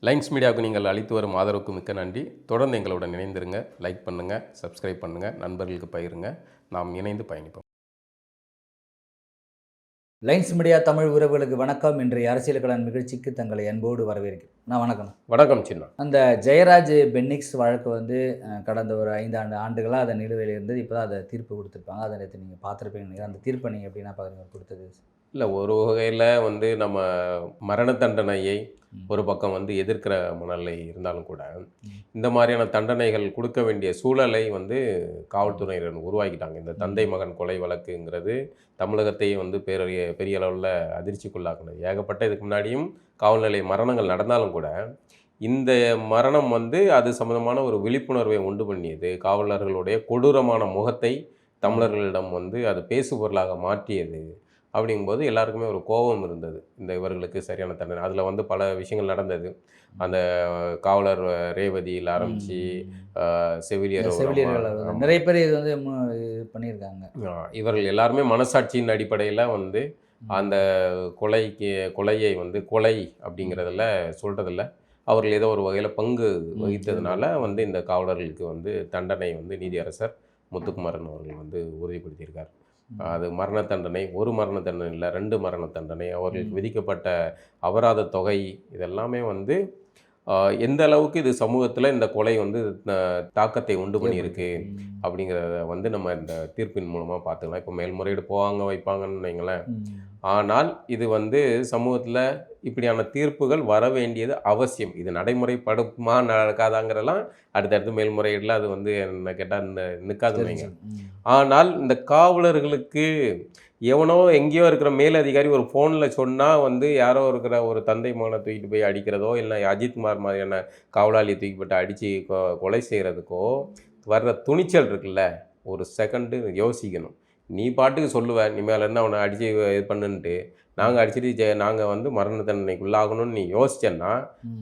Lines மீடியாவுக்கு நீங்கள் அளித்து வரும் ஆதரவுக்கு மிக்க நன்றி. தொடர்ந்து எங்களுடன் இணைந்திருங்க. லைக் பண்ணுங்கள், சப்ஸ்கிரைப் பண்ணுங்கள், நண்பர்களுக்கு பகிருங்க. நாம் இணைந்து பயணிப்போம். லைன்ஸ் மீடியா தமிழ் உறவுகளுக்கு வணக்கம். இன்றைய அரசியல் கடன் நிகழ்ச்சிக்கு தங்களை அன்போடு வரவேற்கிறேன். நான் வணக்கம். வணக்கம் சின்ன. அந்த ஜெயராஜ் பென்னிக்ஸ் வழக்கு வந்து கடந்த ஒரு 5 ஆண்டுகளாக அதை நிலுவையில் இருந்தது. இப்போ தான் அதை தீர்ப்பு கொடுத்துருப்பாங்க. அதை நேற்று நீங்கள் பார்த்துருப்பீங்க. அந்த தீர்ப்பை நீங்கள் எப்படின்னா பார்க்குறீங்க கொடுத்தது? இல்லை, ஒரு வகையில் நம்ம மரண தண்டனையை ஒரு பக்கம் எதிர்க்கிற மனநிலை இருந்தாலும் கூட இந்த மாதிரியான தண்டனைகள் கொடுக்க வேண்டிய சூழலை காவல்துறையினர் உருவாக்கிட்டாங்க. இந்த தந்தை மகன் கொலை வழக்குங்கிறது தமிழகத்தையே பெரிய அளவில் அதிர்ச்சிக்குள்ளாக்குனது. ஏகப்பட்ட இதுக்கு முன்னாடியும் காவல் நிலைய மரணங்கள் நடந்தாலும் கூட இந்த மரணம் அது சம்மந்தமான ஒரு விழிப்புணர்வை உண்டு பண்ணியது. காவலர்களுடைய கொடூரமான முகத்தை தமிழர்களிடம் அது பேசுபொருளாக மாற்றியது. அப்படிங்கும்போது எல்லாருக்குமே ஒரு கோபம் இருந்தது, இந்த இவர்களுக்கு சரியான தண்டனை. அதில் பல விஷயங்கள் நடந்தது. அந்த காவலர் ரேவதியில் ஆரம்பித்து செவிலியர்கள் நிறைய பேர் இது பண்ணியிருக்காங்க. இவர்கள் எல்லாருமே மனசாட்சியின் அடிப்படையில் அந்த கொலையை கொலை அப்படிங்கிறதில் சொல்கிறதில்ல அவர்கள் ஏதோ ஒரு வகையில் பங்கு வகித்ததுனால இந்த காவலர்களுக்கு தண்டனை நீதியரசர் முத்துக்குமாரன் அவர்கள் உறுதிப்படுத்தியிருக்கார். அது மரண தண்டனை, ஒரு மரண தண்டனை இல்லை, 2 மரண தண்டனை, அவர்களுக்கு விதிக்கப்பட்ட அபராத தொகை, இதெல்லாமே எந்த அளவுக்கு இது சமூகத்தில் இந்த கொலை தாக்கத்தை உண்டு பண்ணியிருக்கு அப்படிங்கிறத நம்ம இந்த தீர்ப்பின் மூலமாக பார்த்துக்கலாம். இப்போ மேல்முறையீடு வைப்பாங்கன்னு வைங்களேன். ஆனால் இது சமூகத்தில் இப்படியான தீர்ப்புகள் வர வேண்டியது அவசியம். இது நடைமுறைப்படுமா நடக்காதாங்கிறலாம் அடுத்தடுத்து மேல்முறையீடில் அது என்ன கேட்டால் நிற்காதுன்னு வைங்க. ஆனால் இந்த காவலர்களுக்கு எவனோ எங்கேயோ இருக்கிற மேலதிகாரி ஒரு ஃபோனில் சொன்னால் யாரோ இருக்கிற ஒரு தந்தை மகனை தூக்கிட்டு போய் அடிக்கிறதோ, இல்லை அஜித்குமார் மாதிரியான காவலாளியை தூக்கி போட்டு அடித்து கொலை செய்கிறதுக்கோ வர்ற துணிச்சல் இருக்குல்ல, ஒரு செகண்டு யோசிக்கணும். நீ பாட்டுக்கு சொல்லுவேன், நீ மேலே என்ன அவனை அடித்து இது பண்ணுன்ட்டு, நாங்கள் அடிச்சுட்டு நாங்கள் மரண தண்டனைக்குள்ளாகணும்னு நீ யோசிச்சேன்னா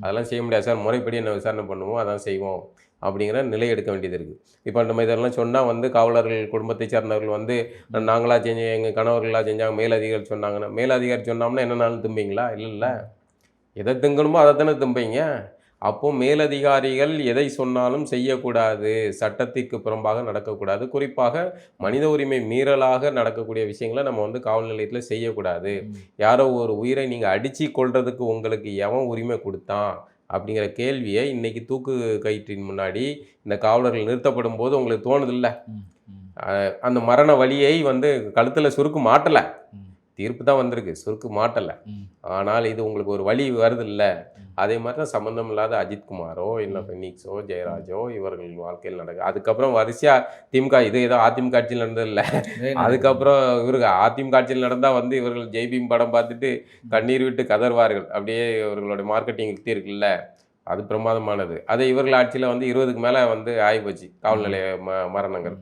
அதெல்லாம் செய்ய முடியாது சார், முறைப்படி என்ன விசாரணை பண்ணுவோம் அதான் செய்வோம் அப்படிங்கிற நிலை எடுக்க வேண்டியது இருக்குது. இப்போ நம்ம இதெல்லாம் சொன்னால் காவலர்கள் குடும்பத்தை சேர்ந்தவர்கள் நாங்களாக செஞ்சு எங்கள் கணவர்களாக செஞ்சாங்க, மேலதிகாரி சொன்னாங்கன்னா, மேலதிகாரி சொன்னோம்னா என்னன்னாலும் திம்பிங்களா? இல்லை, எதை திங்கணுமோ அதை தானே திம்பிங்க. அப்போது மேலதிகாரிகள் எதை சொன்னாலும் செய்யக்கூடாது, சட்டத்திற்கு புறம்பாக நடக்கக்கூடாது. குறிப்பாக மனித உரிமை மீறலாக நடக்கக்கூடிய விஷயங்களை நம்ம காவல் நிலையத்தில் செய்யக்கூடாது. யாரோ ஒரு உயிரை நீங்கள் அடித்து கொள்றதுக்கு உங்களுக்கு எவன் உரிமை கொடுத்தான் அப்படிங்கிற கேள்வியை இன்றைக்கி தூக்கு கயிற்றின் முன்னாடி இந்த காவலர்கள் நிறுத்தப்படும் போது உங்களுக்கு தோணுதில்ல? அந்த மரண வலியை கழுத்தில் சுருக்கு மாட்டலை, தீர்ப்பு தான் வந்திருக்கு, சுருக்கு மாட்டலை. ஆனால் இது உங்களுக்கு ஒரு வலி வருது இல்லை? அதே மாதிரி தான் சம்மந்தம் இல்லாத அஜித்குமாரோ இல்லை பென்னிக்ஸோ ஜெயராஜோ இவர்கள் வாழ்க்கையில் நடக்குது. அதுக்கப்புறம் வரிசையாக திமுக, இது ஏதோ அதிமுக ஆட்சியில் நடந்ததில்லை, அதுக்கப்புறம் இவருக்கு அதிமுக ஆட்சியில் நடந்தால் இவர்கள் ஜெய்பீம் படம் பார்த்துட்டு கண்ணீர் விட்டு கதறுவார்கள். அப்படியே இவர்களுடைய மார்க்கெட்டிங் யுக்தி இருக்குல்ல, அது பிரமாதமானது. அதே இவர்கள் ஆட்சியில் 20க்கு மேலே ஆகிப்போச்சு காவல் நிலைய மரணங்கள்.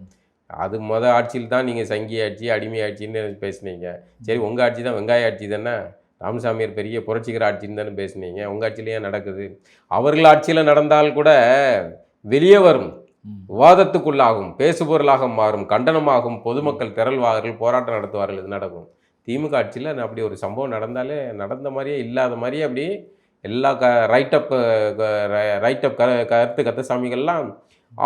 அது ஆட்சியில் தான் நீங்கள் சங்கி ஆட்சி அடிமை ஆட்சின்னு பேசுனீங்க. சரி, உங்கள் ஆட்சி தான் வெங்காய ஆட்சி தானே, ராமசாமியார் பெரிய புரட்சிகர ஆட்சின்னு தானே பேசுனீங்க. உங்கள் ஆட்சியிலேயே நடக்குது. அவர்கள் ஆட்சியில் நடந்தால் கூட வெளியே வரும், விவாதத்துக்குள்ளாகும், பேசுபொருளாக மாறும், கண்டனமாகும், பொதுமக்கள் திரள்வார்கள், போராட்டம் நடத்துவார்கள், இது நடக்கும். திமுக ஆட்சியில் அப்படி ஒரு சம்பவம் நடந்தாலே நடந்த மாதிரியே இல்லாத மாதிரியே அப்படி எல்லா ரைட்டப் கருத்து கத்தசாமிகள்லாம்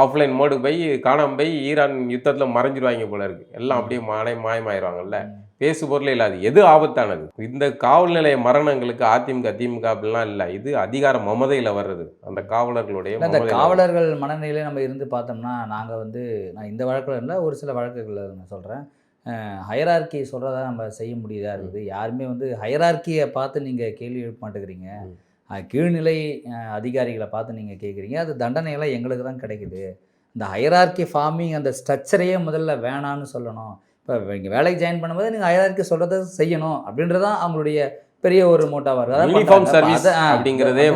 ஆஃப்லைன் மோடுக்கு போய் காணாமல் போய் ஈரான் யுத்தத்தில் மறைஞ்சிருவாங்க போல இருக்குது. எல்லாம் அப்படியே மாயமாயிருவாங்கல்ல, பேசு பொருளே இல்லாது. எது ஆபத்தானது? இந்த காவல் நிலைய மரணங்களுக்கு அதிமுக திமுக அப்படிலாம் இல்லை, இது அதிகார மமதையில் வர்றது, அந்த காவலர்களுடைய அந்த காவலர்கள் மனநிலையில் நம்ம இருந்து பார்த்தோம்னா, நாங்கள் நான் இந்த வழக்கில் இல்லை, ஒரு சில வழக்குகளில் நான் சொல்கிறேன், ஹையரார்கி சொல்கிறதா நம்ம செய்ய முடியுதா இருக்குது. யாருமே ஹையரார்கியை பார்த்து நீங்கள் கேள்வி எழுப்ப மாட்டேங்கிறீங்க, கீழ்நிலை அதிகாரிகளை பார்த்து நீங்கள் கேட்குறீங்க. அது தண்டனையெல்லாம் எங்களுக்கு தான் கிடைக்குது. இந்த ஹையரார்கி ஃபார்மிங் அந்த ஸ்ட்ரக்சரையே முதல்ல வேணான்னு சொல்லணும். இப்போ இங்கே வேலைக்கு ஜாயின் பண்ணும்போது நீங்கள் ஹையரார்கி சொல்கிறத செய்யணும் அப்படின்றதான் அவங்களுடைய பெரிய ஒரு மோட்டாவாக இருக்குது. யூனிஃபார்ம் சர்வீஸ் அப்படிங்கிறதே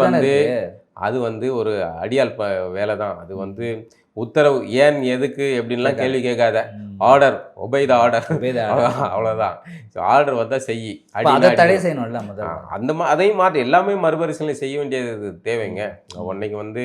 அது ஒரு அடியால் வேலை தான். அது உத்தரவு ஏன் எதுக்கு எப்படின்லாம் கேள்வி கேட்காத, ஆர்டர் ஒபை த ஆர்டர், உபேதா அவ்வளோதான். ஸோ ஆர்டர் வந்தால் செய், அப்ப அதை தடை அடி செய்யணும்ல முதல்ல. அந்த அதையும் மாற்றி எல்லாமே மறுபரிசீலனை செய்ய வேண்டியது தேவைங்க. இன்னைக்கு வந்து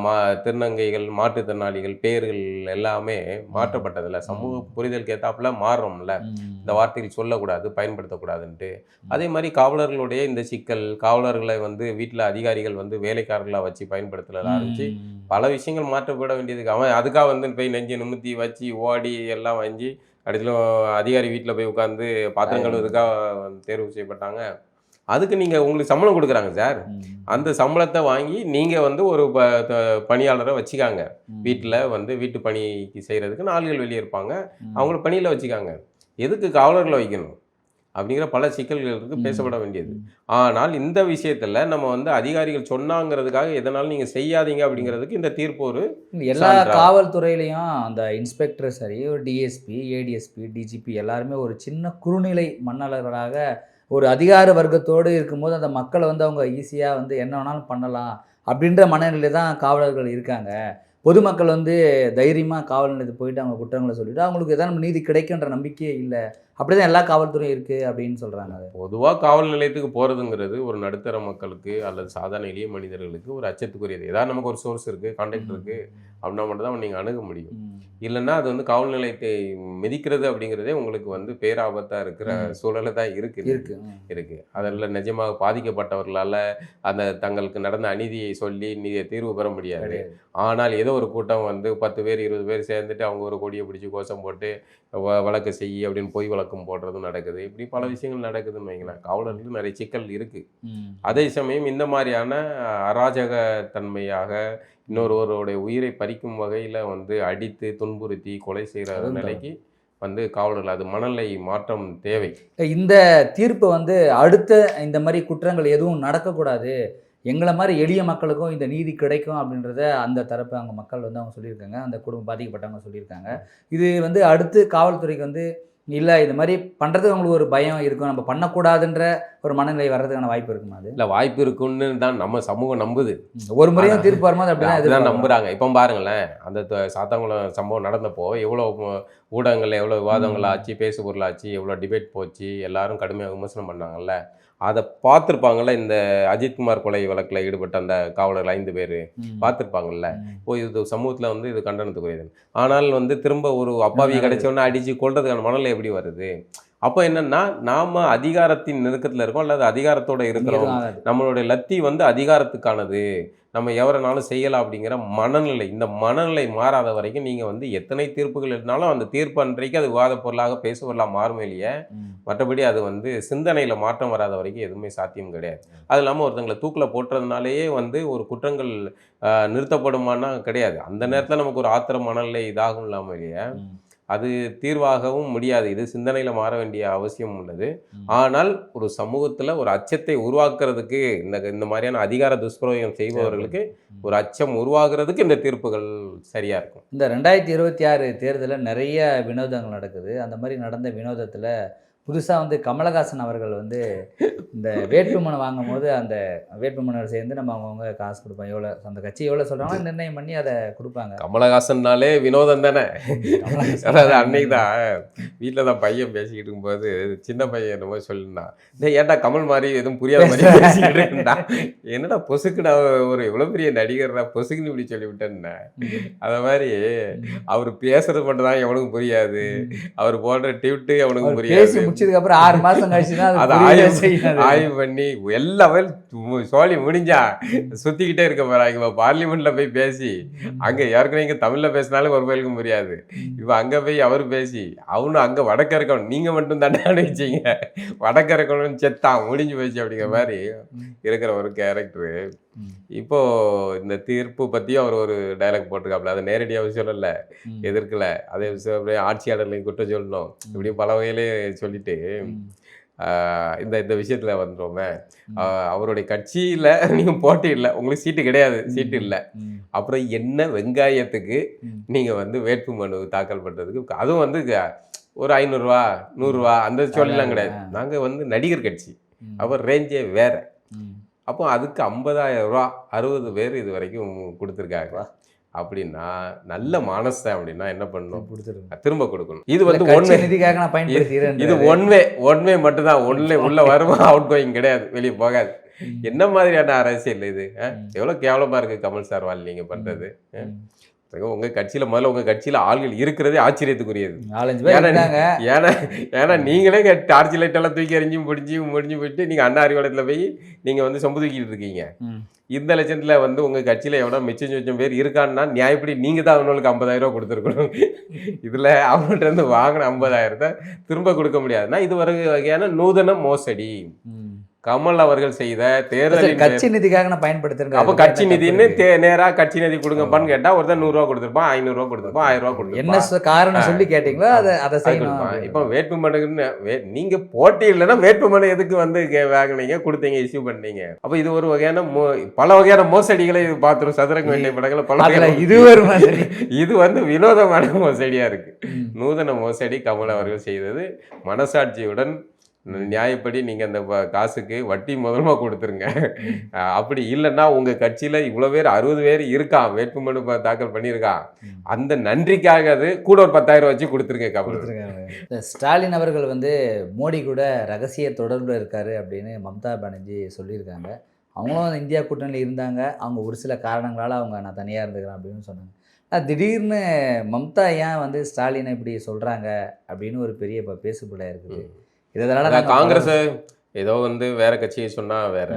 மா திருநங்கைகள், மாற்றுத்திறனாளிகள் பேர்கள் எல்லாமே மாற்றப்பட்டதில்ல. சமூக புரிதலுக்கு ஏற்றாப்புல மாறுறோம்ல. இந்த வார்த்தைகள் சொல்லக்கூடாது, பயன்படுத்தக்கூடாதுன்ட்டு. அதே மாதிரி காவலர்களுடைய இந்த சிக்கல், காவலர்களை வந்து வீட்டில் அதிகாரிகள் வந்து வேலைக்காரர்களாக வச்சு பயன்படுத்துறத ஆரம்பிச்சு பல விஷயங்கள் மாற்றப்பட வேண்டியதுக்கு அவன் அதுக்காக வந்து போய் நெஞ்சு நிமித்தி வச்சு ஓடி எல்லாம் வஞ்சி கடைசியில் அதிகாரி வீட்டில் போய் உட்காந்து பாத்திரம் கழுவுறதுக்காக தேர்வு செய்யப்பட்டாங்க. அதுக்கு நீங்கள் உங்களுக்கு சம்பளம் கொடுக்குறாங்க சார். அந்த சம்பளத்தை வாங்கி நீங்கள் வந்து ஒரு பணியாளரை வச்சுக்காங்க. வீட்டில் வந்து வீட்டு பணிக்கு செய்கிறதுக்கு ஆள்கள் வெளியே இருப்பாங்க, அவங்கள பணியில் வச்சுக்காங்க. எதுக்கு காவலர்களை வைக்கணும் அப்படிங்கிற பல சிக்கல்களுக்கு பேசப்பட வேண்டியது. ஆனால் இந்த விஷயத்தில் நம்ம வந்து அதிகாரிகள் சொன்னாங்கிறதுக்காக எதனாலும் நீங்கள் செய்யாதீங்க அப்படிங்கிறதுக்கு இந்த தீர்ப்பு ஒரு எல்லா காவல்துறையிலையும் அந்த இன்ஸ்பெக்டர் சரி, ஒரு டிஎஸ்பி, ஏடிஎஸ்பி, டிஜிபி எல்லாருமே ஒரு சின்ன குறுநிலை மன்னர்களாக ஒரு அதிகார வர்க்கத்தோடு இருக்கும்போது அந்த மக்களை வந்து அவங்க ஈஸியாக வந்து என்ன வேணாலும் பண்ணலாம் அப்படின்ற மனநிலை தான் காவலர்கள் இருக்காங்க. பொதுமக்கள் வந்து தைரியமாக காவல் நிலையத்துக்கு போயிட்டு அவங்க குற்றங்களை சொல்லிட்டு அவங்களுக்கு எதாவது நீதி கிடைக்குன்ற நம்பிக்கையே இல்லை. அப்படிதான் எல்லா காவல்துறையும் இருக்குது அப்படின்னு சொல்கிறாங்க. அது பொதுவாக காவல் நிலையத்துக்கு போகிறதுங்கிறது ஒரு நடுத்தர மக்களுக்கு அல்லது சாதாரண எளிய மனிதர்களுக்கு ஒரு அச்சத்துக்குரியது. ஏதாவது நமக்கு ஒரு சோர்ஸ் இருக்குது, கான்டாக்ட் இருக்குது அப்படின்னா மட்டும்தான் நீங்கள் அணுக முடியும். இல்லைன்னா அது வந்து காவல் நிலையத்தை மிதிக்கிறது அப்படிங்கிறதே உங்களுக்கு வந்து பேராபத்தாக இருக்கிற சூழலை தான் இருக்குது. அதில் நிஜமாக பாதிக்கப்பட்டவர்களால் அந்த தங்களுக்கு நடந்த அநீதியை சொல்லி தீர்வு பெற முடியாது. ஆனால் ஏதோ ஒரு கூட்டம் வந்து 10 பேர் 20 பேர் சேர்ந்துட்டு அவங்க ஒரு கொடியை பிடிச்சி கோஷம் போட்டு வழக்கு செய்ய அப்படின்னு பொய் வழக்கம் போடுறதும் நடக்குது. இப்படி பல விஷயங்கள் நடக்குதுன்னு வைங்களேன். காவலர்களுக்கு நிறைய சிக்கல் இருக்குது. அதே சமயம் இந்த மாதிரியான அராஜக தன்மையாக இன்னொருவருடைய உயிரை பறிக்கும் வகையில் வந்து அடித்து துன்புறுத்தி கொலை செய்கிற நிலைக்கு வந்து காவலர்கள் அது மனநிலை மாற்றம் தேவை. இந்த தீர்ப்பு வந்து அடுத்த இந்த மாதிரி குற்றங்கள் எதுவும் நடக்கக்கூடாது, எங்களை மாதிரி எளிய மக்களுக்கும் இந்த நீதி கிடைக்கும் அப்படின்றத அந்த தரப்பு அவங்க மக்கள் வந்து அவங்க சொல்லியிருக்காங்க. அந்த குடும்பம் பாதிக்கப்பட்டவங்க சொல்லியிருக்காங்க. இது வந்து அடுத்து காவல்துறைக்கு வந்து இல்லை இது மாதிரி பண்ணுறதுக்கு அவங்களுக்கு ஒரு பயம் இருக்கும், நம்ம பண்ணக்கூடாதுன்ற ஒரு மனநிலை வர்றதுக்கான வாய்ப்பு இருக்குமா? அது இல்லை, வாய்ப்பு இருக்குன்னு தான் நம்ம சமூகம் நம்புது. ஒரு முறையும் தீர்ப்பு வரும்போது அப்படிதான் நம்புகிறாங்க. இப்போ பாருங்களேன், அந்த சாத்தாங்குளம் சம்பவம் நடந்தப்போ எவ்வளோ ஊடகங்களில் எவ்வளோ விவாதங்கள் ஆச்சு, பேசு பொருளாச்சு, எவ்வளோ டிபேட் போச்சு, எல்லாரும் கடுமையாக விமர்சனம் பண்ணாங்கல்ல. அதை பார்த்துருப்பாங்கள்ல. இந்த அஜித்குமார் கொலை வழக்கில் ஈடுபட்ட அந்த காவலர்கள் 5 பேர் பார்த்துருப்பாங்கல்ல. இது சமூகத்தில் வந்து இது கண்டனத்துக்குரியது. ஆனால் வந்து திரும்ப ஒரு அப்பாவி கிடைச்சோன்னா அடித்து கொள்றதுக்கான மனநிலை எப்படி வருது? அப்போ என்னன்னா, நாம அதிகாரத்தின் நெருக்கத்தில் இருக்கோம் அல்லது அதிகாரத்தோட இருக்கிறோம். நம்மளுடைய லத்தி வந்து அதிகாரத்துக்கானது, நம்ம எவரனாலும் செய்யலாம் அப்படிங்கிற மனநிலை. இந்த மனநிலை மாறாத வரைக்கும் நீங்கள் வந்து எத்தனை தீர்ப்புகள் இருந்தாலும் அந்த தீர்ப்பு அன்றைக்கு அது விவாத பொருளாக பேச பொருளாக மாறுமே இல்லையே. மற்றபடி அது வந்து சிந்தனையில் மாற்றம் வராத வரைக்கும் எதுவுமே சாத்தியம் கிடையாது. அது இல்லாமல் ஒருத்தங்களை தூக்கில் போட்டுறதுனாலேயே வந்து ஒரு குற்றங்கள் நிறுத்தப்படுமானா கிடையாது. அந்த நேரத்தில் நமக்கு ஒரு ஆத்திர மனநிலை இதாகும் இல்லாமல் இல்லையா, அது தீர்வாகவும் முடியாது. இது சிந்தனையில் மாற வேண்டிய அவசியம் உள்ளது. ஆனால் ஒரு சமூகத்தில் ஒரு அச்சத்தை உருவாக்குறதுக்கு இந்த மாதிரியான அதிகார துஷ்பிரயோகம் செய்பவர்களுக்கு ஒரு அச்சம் உருவாகிறதுக்கு இந்த தீர்ப்புகள் சரியாக இருக்கும். இந்த 2026 தேர்தலில் நிறைய வினோதங்கள் நடக்குது. அந்த மாதிரி நடந்த வினோதத்தில் புதுசாக வந்து கமலஹாசன் அவர்கள் வந்து இந்த வேட்புமனு வாங்கும் போது அந்த வேட்புமனு சேர்ந்து நம்ம அவங்கவுங்க காசு கொடுப்பாங்க. எவ்வளோ அந்த கட்சி எவ்வளோ சொல்கிறாங்களோ நிர்ணயம் பண்ணி அதை கொடுப்பாங்க. கமலஹாசன்னாலே வினோதம் தானே. அதாவது அன்னைக்கு தான் வீட்டில் தான் பையன் பேசிக்கிட்டு இருக்கும்போது சின்ன பையன் என்னமோ சொல்லியிருந்தான், ஏன்டா கமல் மாதிரி எதுவும் புரியாத மாதிரி பேசிக்கிட்டு இருந்தா, என்னடா பொசுக்குடா ஒரு எவ்வளோ பெரிய நடிகர்னா பொசுக்குன்னு இப்படி சொல்லிவிட்டேன்னா. அதை மாதிரி அவர் பேசுறது மட்டும் தான் எவனுக்கும் புரியாது, அவர் போடுற டியூட்டு அவனுக்கு புரியாது. முடிச்சதுக்கப்புறம் 6 மாதம் கழிச்சு தான் அதை ஆய்வு பண்ணி எல்லாமே சோழி முடிஞ்சா சுற்றிக்கிட்டே இருக்க போகிறாங்க. இப்போ பார்லிமெண்ட்டில் போய் பேசி அங்கே ஏற்கனவே இங்கே தமிழில் பேசினாலும் ஒரு பேருக்கும் புரியாது. இப்போ அங்கே போய் அவர் பேசி அவனும் அங்கே வடக்கிறக்கணும், நீங்கள் மட்டும் தண்டான்னு வச்சிங்க, வடக்கிறக்கணும்னு செத்தான் முடிஞ்சு போச்சு அப்படிங்கிற மாதிரி இருக்கிற ஒரு கேரக்டரு. இப்போது இந்த தீர்ப்பு பற்றியும் அவர் ஒரு டைலாக் போட்டிருக்காப்புல. அதை நேரடியாக சொல்லலை, எதிர்க்கலை. அதே விஷயம் ஆட்சியாளர்களையும் குற்றம் சொல்லணும், இப்படியும் பல வகையிலே சொல்லிட்டு இந்த விஷயத்தில் வந்துடுவோமே, அவருடைய கட்சியில் நீங்கள் போட்டி இல்லை, உங்களுக்கு சீட்டு கிடையாது, சீட்டு இல்லை, அப்புறம் என்ன வெங்காயத்துக்கு நீங்கள் வந்து வேட்பு மனு தாக்கல் பண்ணுறதுக்கு, அதுவும் வந்து ஒரு 500 ரூபா 100 ரூபா அந்த சொல்லலாம் கிடையாது. நாங்கள் வந்து நடிகர் கட்சி, அவர் ரேஞ்சே வேறு. அப்போ அதுக்கு 50,000 ரூபா 60 பேர் இது வரைக்கும் கொடுத்துருக்காங்க. அப்படின்னா நல்ல மனசு அப்படின்னா என்ன பண்ணணும், கொடுத்துருங்க. திரும்ப கொடுக்கணும். இது வந்து கட்சி ஒன்வே, நிதிக்காக நான் பயன்படுத்துகிறேன். இது ஒன்வே மட்டும்தான். உள்ள வருமா, அவுட் கோயிங் கிடையாது, வெளியே போகாது. என்ன மாதிரியான அரசியல் இது? எவ்வளவு கேவலமா இருக்கு கமல் சார் வாழ் நீங்க பண்றது. உங்க கட்சியில முதல்ல உங்க கட்சியில ஆள்கள் இருக்கிறதே ஆச்சரியத்துக்குரியது. 4-5 பேர் இருக்காங்க. ஏன்னா நீங்களே டார்ச் லைட் எல்லாம் தூக்கி எறிஞ்சு முடிஞ்சு போயிட்டு நீங்க அண்ணா அறிவாலயத்துல போய் நீங்க வந்து சொம்பு தூக்கிட்டு இருக்கீங்க. இந்த லட்சத்துல வந்து உங்க கட்சியில எவ்வளோ மிச்சம் பேர் இருக்கான்னா நியாயப்படி நீங்க தான் அவனுக்கு 50,000 ரூபா கொடுத்துருக்கணும். இதுல அவங்கள்ட்ட இருந்து வாங்கின 50,000 திரும்ப கொடுக்க முடியாதுன்னா இது ஒரு வகையான நூதன மோசடி. கமல் அவர்கள் செய்த தேர்தலில் கட்சி நிதிக்காக நான் பயன்படுத்துறேன். அப்ப கட்சி நிதின்னு நேரா கட்சி நிதி கொடுங்கப்பான்னு கேட்டா ஒருத்தர் 100 ரூபா கொடுத்துருப்பான், 500 ரூபா கொடுத்துருப்பான், 1000 ரூபா கொடுத்துருப்பான். என்ன காரணம் சொல்லி கேட்டீங்களோ அதை செய்யணும். இப்ப வேட்புமனுன்னு நீங்க போட்டி இல்லைன்னா வேட்புமனு எதுக்கு வந்து வாங்கினீங்க, கொடுத்தீங்க, இஷ்யூ பண்ணீங்க? அப்ப இது ஒரு வகையான பல வகையான மோசடிகளை இது பார்த்துரும். சதுரங்க வேண்டிய படங்களை பல இது வந்து வினோதமான மோசடியா இருக்கு. நூதன மோசடி கமல் அவர்கள் செய்தது. மனசாட்சியுடன் நியாயப்படி நீங்கள் அந்த காசுக்கு வட்டி முதல்மா கொடுத்துருங்க. அப்படி இல்லைன்னா உங்கள் கட்சியில் இவ்வளோ பேர் 60 பேர் இருக்கான், வேட்புமனு தாக்கல் பண்ணியிருக்கான், அந்த நன்றிக்காக அது கூட ஒரு 10,000 வச்சு கொடுத்துருங்க கமல். ஸ்டாலின் அவர்கள் வந்து மோடி கூட ரகசிய தொடர்பில் இருக்காரு அப்படின்னு மம்தா பானர்ஜி சொல்லியிருக்காங்க. அவங்களும் இந்தியா கூட்டணியில் இருந்தாங்க. அவங்க ஒரு சில காரணங்களால் நான் தனியாக இருந்துக்கிறேன் அப்படின்னு சொன்னாங்க. திடீர்னு மம்தா ஏன் வந்து ஸ்டாலினை இப்படி சொல்கிறாங்க அப்படின்னு ஒரு பெரிய பேசுபொருளாக இருக்குது. இதனால காங்கிரஸ் ஏதோ வந்து வேற கட்சியை சொன்னா வேற,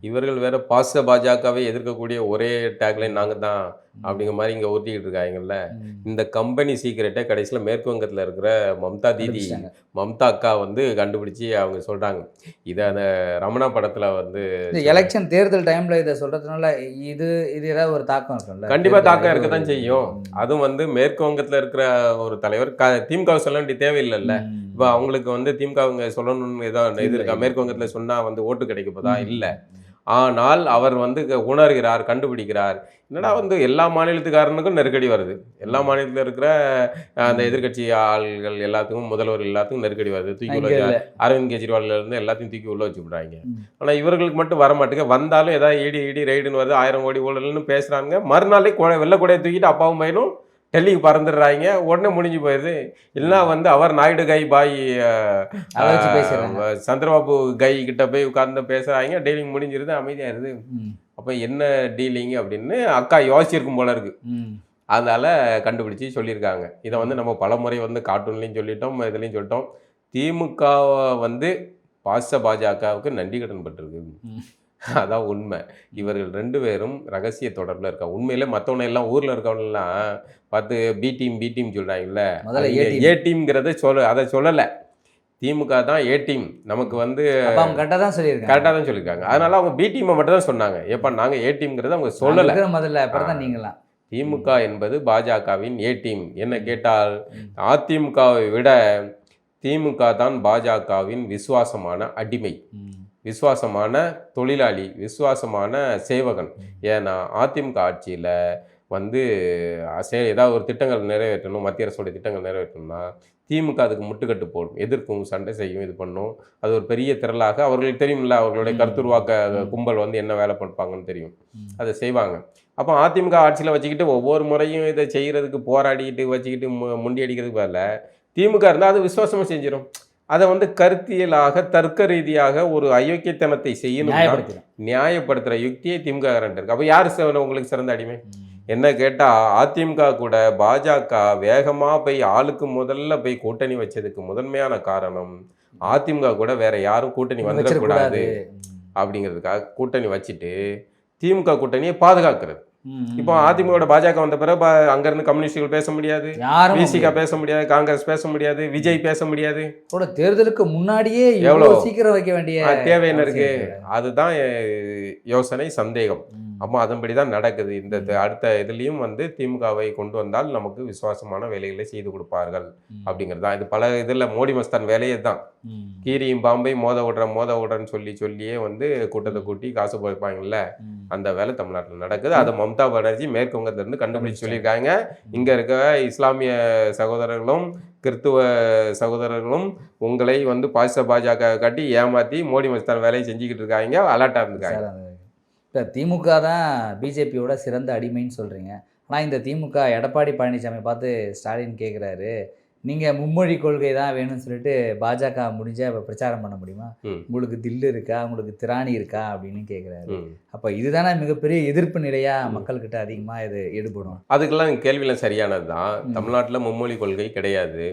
இவர்கள் வேற பாஜகவை எதிர்க்கக்கூடிய ஒரே டேக்லைன் நாங்க தான் அப்படிங்கிற மாதிரி இங்க ஊட்டிக்கிட்டு இருக்காங்கல்ல. இந்த கம்பெனி சீக்கிரட்டை கடைசியில் மேற்கு வங்கத்தில் இருக்கிற மம்தா அக்கா வந்து கண்டுபிடிச்சி அவங்க சொல்றாங்க. இதை அந்த ரமணா படத்துல வந்து எலெக்ஷன் தேர்தல் டைம்ல இதை சொல்றதுனால இது ஏதாவது ஒரு தாக்கம் இருக்கும்ல? கண்டிப்பா தாக்கம் இருக்கதான் செய்யும். அதுவும் வந்து மேற்கு வங்கத்தில் இருக்கிற ஒரு தலைவர் திமுக சொல்ல வேண்டிய தேவையில்லைல்ல. இப்போ அவங்களுக்கு வந்து திமுக சொல்லணும்னு ஏதாவது இது இருக்கா? மேற்கு வங்கத்தில் சொன்னா வந்து ஓட்டு கிடைக்க போதா? இல்லை. ஆனால் அவர் வந்து உணர்கிறார், கண்டுபிடிக்கிறார். என்னடா வந்து எல்லா மாநிலத்துக்காரனுக்கும் நெருக்கடி வருது, எல்லா மாநிலத்தில் இருக்கிற அந்த எதிர்கட்சி ஆள்கள் எல்லாத்துக்கும், முதல்வர் எல்லாத்துக்கும் நெருக்கடி வருது. தூக்கி உள்ள அரவிந்த் கெஜ்ரிவால்ல இருந்து எல்லாத்தையும் தூக்கி உள்ள வச்சு விடுறாங்க. ஆனால் இவர்களுக்கு மட்டும் வர மாட்டேங்க. வந்தாலும் ஏதாவது இடி ரைடுன்னு வருது, 1000 கோடி ஊழல்னு பேசுறாங்க. மறுநாளே வெள்ளை கொடையை தூக்கிட்டு அப்பாவும் பையனும் டெல்லிக்கு பறந்துடுறாங்க. உடனே முடிஞ்சு போயிடுது. இல்லைன்னா வந்து அவர் நாயுடு கை பாய் சந்திரபாபு கை கிட்ட போய் உட்கார்ந்து பேசுறாங்க. டீலிங் முடிஞ்சிருது, அமைதியாயிருது. அப்போ என்ன டீலிங் அப்படின்னு அக்கா யோசிச்சிருக்கும் போல இருக்கு. அதனால கண்டுபிடிச்சி சொல்லியிருக்காங்க. இதை வந்து நம்ம பலமுறை வந்து கார்ட்டூன்லையும் சொல்லிட்டோம், இதுலையும் சொல்லிட்டோம். திமுக வந்து பாஜகவுக்கு நன்றி கடன் பட்டிருக்கு. அதான் உண்மை. இவர்கள் 2 பேரும் ரகசிய தொடர்பில் இருக்காங்க. உண்மையிலே மற்றவனை எல்லாம் ஊரில் இருக்கவனெல்லாம் பார்த்து பி டீம் சொல்கிறாங்கல்ல, ஏ டீம்ங்கிறத அதை சொல்லலை. திமுக தான் ஏ டீம், நமக்கு வந்து கரெக்டாக தான் சொல்லியிருக்காங்க. அதனால அவங்க பி டீமை மட்டும் தான் சொன்னாங்க. ஏப்பா நாங்கள் ஏ டீம்ங்கிறத அவங்க சொல்லலை. நீங்களாம் திமுக என்பது பாஜகவின் ஏ டீம். என்ன கேட்டால் அதிமுகவை விட திமுக தான் பாஜகவின் விசுவாசமான அடிமை, விசுவாசமான தொழிலாளி, விசுவாசமான சேவகன். ஏன்னா அதிமுக ஆட்சியில் வந்து ஏதாவது ஒரு திட்டங்கள் நிறைவேற்றணும், மத்திய அரசோடைய திட்டங்கள் நிறைவேற்றணும்னா திமுக அதுக்கு முட்டுக்கட்டு போடும், எதிர்க்கும், சண்டை செய்யும், இது பண்ணும். அது ஒரு பெரிய திரளாக அவர்களுக்கு தெரியும்ல, அவர்களுடைய கருத்துருவாக்க கும்பல் வந்து என்ன வேலை பண்ணுப்பாங்கன்னு தெரியும், அதை செய்வாங்க. அப்போ அதிமுக ஆட்சியில் வச்சுக்கிட்டு ஒவ்வொரு முறையும் இதை செய்கிறதுக்கு போராடிக்கிட்டு வச்சுக்கிட்டு முண்டி அடிக்கிறதுக்கு பதில் திமுக இருந்தால் அது விசுவாசமாக செஞ்சிடும். அதை வந்து கருத்தியலாக தர்க்க ரீதியாக ஒரு அயோக்கியத்தனத்தை செய்யணும், நியாயப்படுத்துகிற யுக்தியை திமுக இருக்கு. அப்போ யார் உங்களுக்கு சிறந்த அடிமை? என்ன கேட்டால் அதிமுக கூட பாஜக வேகமாக போய் ஆளுக்கு முதல்ல போய் கூட்டணி வச்சதுக்கு முதன்மையான காரணம் அதிமுக கூட வேற யாரும் கூட்டணி வந்துடக்கூடாது அப்படிங்கிறதுக்காக கூட்டணி வச்சுட்டு திமுக கூட்டணியை பாதுகாக்கிறது. இப்போ அதிமுக பாஜக வந்த பிறகு அங்கிருந்து கம்யூனிஸ்டுகள் பேச முடியாது, விசிகா பேச முடியாது, காங்கிரஸ் பேச முடியாது, விஜய் பேச முடியாது. தேர்தலுக்கு முன்னாடியே எவ்வளவு சீக்கிரம் வைக்க வேண்டிய தேவை என்ன இருக்கு? அதுதான் யோசனை, சந்தேகம். அப்போ அதன்படி தான் நடக்குது. இந்த அடுத்த இதுலேயும் வந்து திமுகவை கொண்டு வந்தால் நமக்கு விசுவாசமான வேலைகளை செய்து கொடுப்பார்கள் அப்படிங்கிறது தான். இது பல இதில் மோடி மஸ்தான் வேலையே தான். கீரியும் பாம்பை மோத விடுறன்னு சொல்லியே வந்து கூட்டத்தை கூட்டி காசு போய்ப்பாங்கல்ல, அந்த வேலை தமிழ்நாட்டில் நடக்குது. அதை மம்தா பானர்ஜி மேற்கு வங்கத்திலிருந்து கண்டுபிடிச்சு சொல்லியிருக்காங்க. இங்கே இருக்க இஸ்லாமிய சகோதரர்களும் கிறிஸ்துவ சகோதரர்களும் உங்களை வந்து பாஜக காட்டி ஏமாற்றி மோடி மஸ்தான் வேலையை செஞ்சுக்கிட்டு இருக்காங்க, அலர்ட்டாக இருந்திருக்காங்க. இப்போ திமுக தான் பிஜேபியோட சிறந்த அடிமைன்னு சொல்கிறீங்க. ஆனால் இந்த திமுக எடப்பாடி பழனிசாமி பார்த்து ஸ்டாலின் கேட்குறாரு, நீங்கள் மும்மொழி கொள்கை தான் வேணும்னு சொல்லிட்டு பாஜக முடிஞ்சால் இப்போ பிரச்சாரம் பண்ண முடியுமா? உங்களுக்கு தில்லு இருக்கா, உங்களுக்கு திராணி இருக்கா அப்படின்னு கேட்குறாரு. அப்போ இதுதானே மிகப்பெரிய எதிர்ப்பு நிலையாக மக்கள்கிட்ட அதிகமாக இது ஈடுபடும். அதுக்கெல்லாம் கேள்வியெல்லாம் சரியானது தான். தமிழ்நாட்டில் மும்மொழி கொள்கை கிடையாது.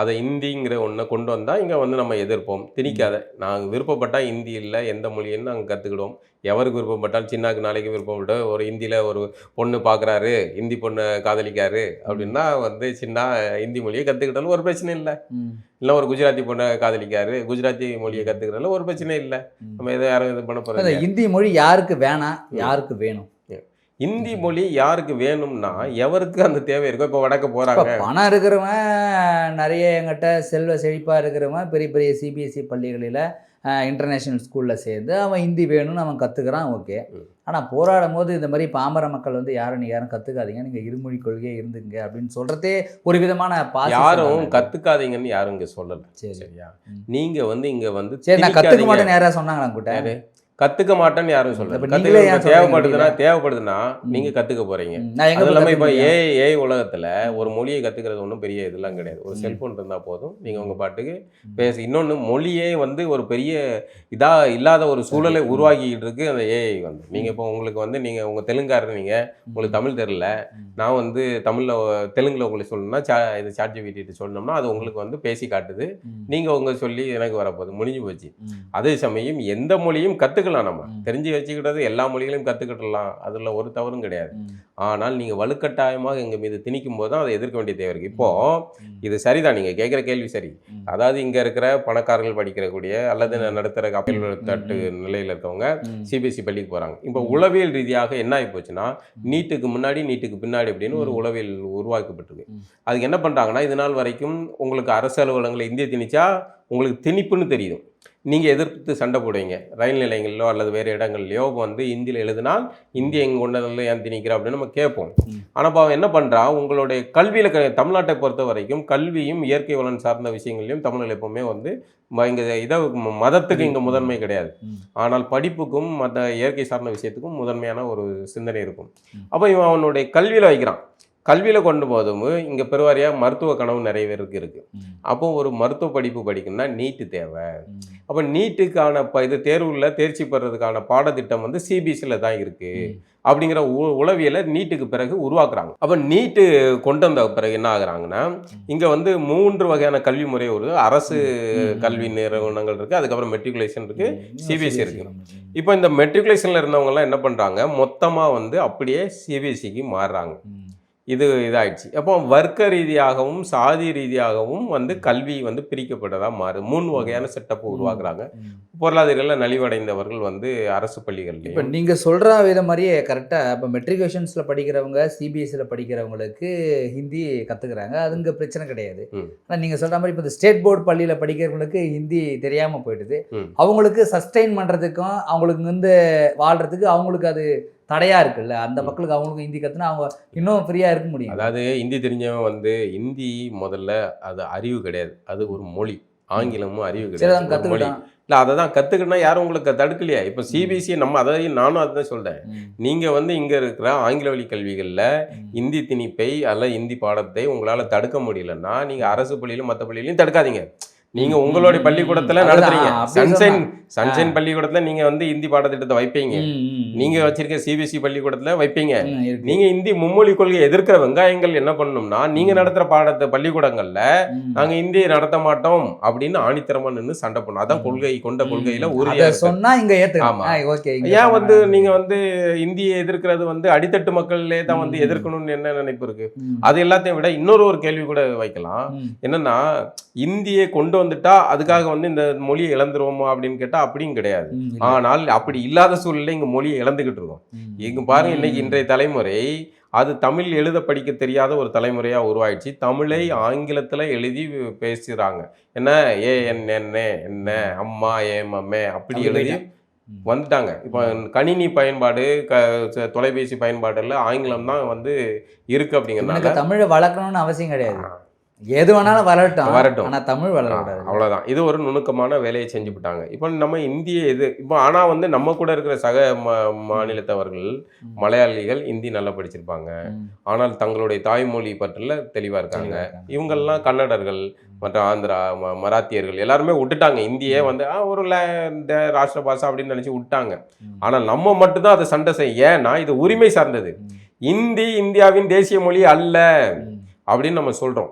அதை இந்திங்கிற ஒன்றை கொண்டு வந்தால் இங்கே வந்து நம்ம எதிர்ப்போம். திணிக்காத, நாங்கள் விருப்பப்பட்டால் ஹிந்தி இல்லை எந்த மொழின்னு நாங்கள் கற்றுக்கிடுவோம். எவருக்கு விருப்பப்பட்டாலும், சின்னாக்கு நாளைக்கு விருப்பப்பட்டு ஒரு ஹிந்தியில் ஒரு பொண்ணு பார்க்குறாரு, ஹிந்தி பொண்ணை காதலிக்காரு அப்படின்னா வந்து சின்ன ஹிந்தி மொழியை கற்றுக்கிட்டாலும் ஒரு பிரச்சனை இல்லை. இல்லை ஒரு குஜராத்தி பொண்ணை காதலிக்காரு, குஜராத்தி மொழியை கற்றுக்கிறதால ஒரு பிரச்சனை இல்லை. நம்ம எதை யாரும் இது பண்ண போகிறது. ஹிந்தி மொழி யாருக்கு வேணாம், யாருக்கு வேணும்? ஹிந்தி மொழி யாருக்கு வேணும்னா எவருக்கு அந்த தேவை இருக்கோ. இப்போ வடக்க போகிறாங்க, பணம் இருக்கிறவன் நிறைய எங்கிட்ட செல்வ செழிப்பாக இருக்கிறவன் பெரிய பெரிய சிபிஎஸ்சி பள்ளிகளில் இன்டர்நேஷ்னல் ஸ்கூலில் சேர்ந்து அவன் ஹிந்தி வேணும்னு அவன் கற்றுக்கிறான், ஓகே. ஆனால் போராடும் போது இந்த மாதிரி பாமர மக்கள் வந்து யாரும் கற்றுக்காதீங்க, நீங்கள் இருமொழி கொள்கையே இருந்துங்க அப்படின்னு சொல்கிறதே ஒரு விதமான யாரும் கற்றுக்காதீங்கன்னு யாரும் இங்கே சொல்லலை. சரியா? நீங்கள் வந்து இங்கே வந்து சரி நான் கற்றுக்க மாட்டேன்னு யாராவது சொன்னாங்களா உங்ககிட்ட? கற்றுக்க மாட்டேன்னு யாரும் சொல்லுங்க. தேவைப்படுதுன்னா நீங்கள் கற்றுக்க போகிறீங்க. அது இல்லாமல் இப்போ ஏஐ உலகத்தில் ஒரு மொழியை கற்றுக்கிறது ஒன்றும் பெரிய இதெல்லாம் கிடையாது. ஒரு செல்ஃபோன் இருந்தால் போதும், நீங்கள் உங்கள் பாட்டுக்கு பேச. இன்னொன்று, மொழியே வந்து ஒரு பெரிய இதாக இல்லாத ஒரு சூழலை உருவாக்கிக்கிட்டு இருக்கு அந்த ஏஐ வந்து. நீங்கள் இப்போ உங்களுக்கு வந்து நீங்கள் உங்கள் தெலுங்காரர், நீங்கள் உங்களுக்கு தமிழ் தெரில, நான் வந்து தெலுங்கில் உங்களுக்கு சொல்லணும்னா இது ChatGPT சொல்லணும்னா அது உங்களுக்கு வந்து பேசி காட்டுது. நீங்கள் உங்கள் சொல்லி எனக்கு வரப்போகுது, முடிஞ்சு போச்சு. அதே சமயம் எந்த மொழியும் கற்றுக்கலாம். நம்ம தெரிஞ்சு வச்சுக்கிட்டது எல்லா மொழிகளையும் கற்றுக்கிடலாம், அதில் ஒரு தவறும் கிடையாது. ஆனால் நீங்கள் வலுக்கட்டாயமாக எங்கள் மீது திணிக்கும் போது தான் அதை எதிர்க்க வேண்டிய தேவை இருக்குது. இப்போது இது சரிதான், நீங்கள் கேட்குற கேள்வி சரி. அதாவது இங்கே இருக்கிற பணக்காரர்கள் படிக்கிறக்கூடிய அல்லது நடுத்தர காப்பீடு தட்டு நிலையில் இருக்கவங்க சிபிஎஸ்சி பள்ளிக்கு போகிறாங்க. இப்போ உளவியல் ரீதியாக என்ன ஆகி போச்சுன்னா, நீட்டுக்கு முன்னாடி நீட்டுக்கு பின்னாடி அப்படின்னு ஒரு உளவியல் உருவாக்கப்பட்டிருக்கு. அதுக்கு என்ன பண்ணுறாங்கன்னா, இது நாள் வரைக்கும் உங்களுக்கு அரசு அலுவலகங்களை இந்திய திணிச்சா உங்களுக்கு திணிப்புன்னு தெரியும், நீங்கள் எதிர்த்து சண்டை போடுவீங்க. ரயில் நிலையங்களிலோ அல்லது வேறு இடங்கள்லையோ வந்து இந்தியில் எழுதினால் இந்திய எங்கே கொண்டதில் ஏன் திணிக்கிற அப்படின்னு நம்ம கேட்போம். ஆனால் இப்போ அவன் என்ன பண்ணுறான், உங்களுடைய கல்வியில் தமிழ்நாட்டை பொறுத்த வரைக்கும் கல்வியும் இயற்கை வளம் சார்ந்த விஷயங்கள்லையும் தமிழில் எப்போவுமே வந்து இங்கே இதை மதத்துக்கு இங்கே முதன்மை கிடையாது. ஆனால் படிப்புக்கும் மற்ற இயற்கை சார்ந்த விஷயத்துக்கும் முதன்மையான ஒரு சிந்தனை இருக்கும். அப்போ இவன் அவனுடைய கல்வியில் வைக்கிறான். கல்வியில் கொண்டு போதும் இங்கே பெருவாரியாக மருத்துவ கனவு நிறைய பேருக்கு இருக்குது. அப்போ ஒரு மருத்துவ படிப்பு படிக்கணும்னா நீட்டு தேவை. அப்போ நீட்டுக்கான இது தேர்வில் தேர்ச்சி பெறதுக்கான பாடத்திட்டம் வந்து சிபிஎஸ்சியில் தான் இருக்குது அப்படிங்கிற உளவியலை நீட்டுக்கு பிறகு உருவாக்குறாங்க. அப்போ நீட்டு கொண்டு வந்த பிறகு என்ன ஆகுறாங்கன்னா, இங்கே வந்து 3 வகையான கல்வி முறை வருது. அரசு கல்வி நிறுவனங்கள் இருக்குது, அதுக்கப்புறம் மெட்ரிகுலேஷன் இருக்குது, சிபிஎஸ்சி இருக்குது. இப்போ இந்த மெட்ரிகுலேஷனில் இருந்தவங்கலாம் என்ன பண்ணுறாங்க, மொத்தமாக வந்து அப்படியே சிபிஎஸ்சிக்கு மாறுறாங்க. இது இதாகிடுச்சு. அப்போ வர்க்க ரீதியாகவும் சாதி ரீதியாகவும் வந்து கல்வி வந்து பிரிக்கப்பட்டதாக மாறும். 3 வகையான செட்டப் உருவாக்குறாங்க. பொருளாதாரத்தில் நலிவடைந்தவர்கள் வந்து அரசு பள்ளிகள்லேயும். இப்போ நீங்கள் சொல்கிற வித மாதிரியே கரெக்டாக இப்போ மெட்ரிகுலேஷன்ஸில் படிக்கிறவங்க சிபிஎஸ்சியில் படிக்கிறவங்களுக்கு ஹிந்தி கற்றுக்குறாங்க, அதுங்க பிரச்சனை கிடையாது. ஆனால் நீங்கள் சொல்கிற மாதிரி இப்போ இந்த ஸ்டேட் போர்டு பள்ளியில் படிக்கிறவங்களுக்கு ஹிந்தி தெரியாமல் போயிடுது. அவங்களுக்கு சஸ்டெயின் பண்ணுறதுக்கும் அவங்களுக்கு வந்து வாழ்கிறதுக்கு அவங்களுக்கு அது தடையாக இருக்குல்ல, அந்த மக்களுக்கு அவங்களுக்கு ஹிந்தி கற்றுனா அவங்க இன்னும் ஃப்ரீயாக இருக்க முடியும். அதாவது ஹிந்தி தெரிஞ்சவன் வந்து ஹிந்தி முதல்ல அது அறிவு கிடையாது, அது ஒரு மொழி. ஆங்கிலமும் அறிவு கிடையாது, மொழி. இல்லை, அதை தான் கற்றுக்கிட்டா யாரும் உங்களுக்கு தடுக்கலையா? இப்போ சிபிஎஸ்சி நம்ம அதையும் நானும் அதை தான் சொல்கிறேன். நீங்கள் வந்து இங்கே இருக்கிற ஆங்கில வழி கல்விகளில் ஹிந்தி திணிப்பை அல்ல ஹிந்தி பாடத்தை உங்களால் தடுக்க முடியலன்னா நீங்கள் அரசு பள்ளியிலும் மற்ற பள்ளியிலையும் தடுக்காதீங்க. நீங்க உங்களுடைய பள்ளிக்கூடத்துல நடத்துறீங்க, சன்ஷைன் பள்ளிக்கூடத்துல நீங்க வந்து ஹிந்தி பாடத்திட்டத்தை வைப்பீங்க, நீங்க வச்சிருக்க சிபிஎஸ்சி பள்ளிக்கூடத்துல வைப்பீங்க. நீங்க ஹிந்தி மும்மொழி கொள்கையை எதிர்க்கிற வெங்காயங்கள் என்ன பண்ணணும்னா, நீங்க நடத்துற பாடத்தை பள்ளிக்கூடங்கள்ல நாங்க ஹிந்தியை நடத்த மாட்டோம் அப்படின்னு ஆணித்தரமா நின்று சண்டை பண்ணணும். அதான் கொள்கை கொண்ட கொள்கையில உறுதியா சொன்னா இங்க ஏன் வந்து நீங்க வந்து ஹிந்தியை எதிர்க்கிறது வந்து அடித்தட்டு மக்கள்லே தான் வந்து எதிர்க்கணும்னு என்ன நினைப்பு இருக்கு? அது எல்லாத்தையும் விட இன்னொரு கேள்வி கூட வைக்கலாம். என்னன்னா, இந்தியை கொண்டு வந்துட்டா அதுக்காக வந்து இந்த மொழியை இழந்துருவோமா அப்படின்னு கேட்டா அப்படியும் கிடையாது. ஆனால் அப்படி இல்லாத சூழ்நிலை இங்க மொழியை இழந்துகிட்டு இருக்கோம். இங்க பாருங்க, இன்னைக்கு இன்றைய தலைமுறை அது தமிழ் எழுத படிக்க தெரியாத ஒரு தலைமுறையா உருவாயிடுச்சு. தமிழை ஆங்கிலத்துல எழுதி பேசுறாங்க. என்ன என்ன அம்மா ஏமம்மே அப்படி எழுதி வந்துட்டாங்க. இப்போ கணினி பயன்பாடு தொலைபேசி பயன்பாடுல ஆங்கிலம் தான் வந்து இருக்கு அப்படிங்கிறதுனால தமிழை வளர்க்கணும்னு அவசியம் கிடையாது. எது வேணாலும் வரட்டும். வரட்டும், ஆனா தமிழ் வளரக்கூடாது. அவ்வளோதான். இது ஒரு நுணுக்கமான வேலையை செஞ்சு விட்டாங்க. இப்போ நம்ம இந்திய இது இப்போ ஆனால் வந்து நம்ம கூட இருக்கிற சக மாநிலத்தவர்கள் மலையாளிகள் இந்தி நல்லா படிச்சிருப்பாங்க. ஆனால் தங்களுடைய தாய்மொழி பற்றில தெளிவாக இருக்காங்க. இவங்கெல்லாம் கன்னடர்கள் மற்ற ஆந்திரா மராத்தியர்கள் எல்லாருமே விட்டுட்டாங்க. இந்தியே வந்து ஒரு இந்த ராஷ்டிர பாஷா அப்படின்னு நினச்சி விட்டாங்க. ஆனால் நம்ம மட்டும்தான் அதை சண்டை செய்ய. ஏன்னா இது உரிமை சார்ந்தது. இந்தி இந்தியாவின் தேசிய மொழி அல்ல அப்படின்னு நம்ம சொல்கிறோம்.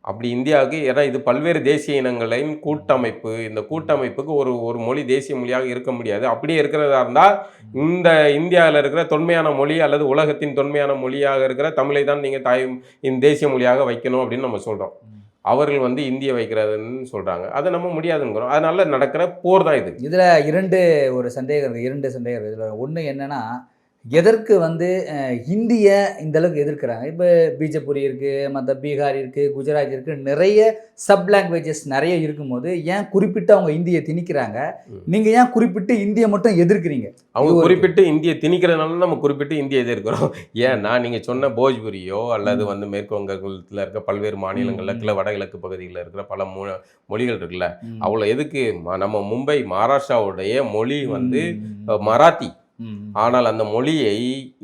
அப்படி இந்தியாவுக்கு, ஏன்னா இது பல்வேறு தேசிய இனங்களின் கூட்டமைப்பு. இந்த கூட்டமைப்புக்கு ஒரு மொழி தேசிய மொழியாக இருக்க முடியாது. அப்படியே இருக்கிறதா இருந்தால் இந்த இந்தியாவில் இருக்கிற தொன்மையான மொழி அல்லது உலகத்தின் தொன்மையான மொழியாக இருக்கிற தமிழை தான் நீங்கள் தேசிய மொழியாக வைக்கணும் அப்படின்னு நம்ம சொல்கிறோம். அவர்கள் வந்து இந்திய வைக்கிறதுன்னு சொல்கிறாங்க. அதை நம்ம முடியாதுங்கிறோம். அதனால நடக்கிற போர் தான் இது. இதில் இரண்டு சந்தேகம் இதில் ஒன்று என்னென்னா, எதற்கு வந்து ஹிந்திய இந்த அளவுக்கு எதிர்க்கிறாங்க? இப்போ பீஜப்பூரி இருக்குது, மற்ற பீகார் இருக்குது, குஜராத் இருக்குது, நிறைய சப் லாங்குவேஜஸ் நிறைய இருக்கும்போது ஏன் குறிப்பிட்டு அவங்க இந்தியை திணிக்கிறாங்க? நீங்கள் ஏன் குறிப்பிட்டு இந்தியை மட்டும் எதிர்க்கிறீங்க? அவங்க குறிப்பிட்டு இந்தியை திணிக்கிறதுனால நம்ம குறிப்பிட்டு இந்தியை எதிர்க்கிறோம். ஏன்னா நீங்கள் சொன்ன போஜ்புரியோ அல்லது வந்து மேற்கு வங்கத்தில் இருக்க பல்வேறு மாநிலங்களில் வடகிழக்கு பகுதிகளில் இருக்கிற பல மொழிகள் இருக்குல்ல, அவ்வளோ எதுக்கு? நம்ம மும்பை மகாராஷ்டிராவுடைய மொழி வந்து மராத்தி. ஆனால் அந்த மொழியை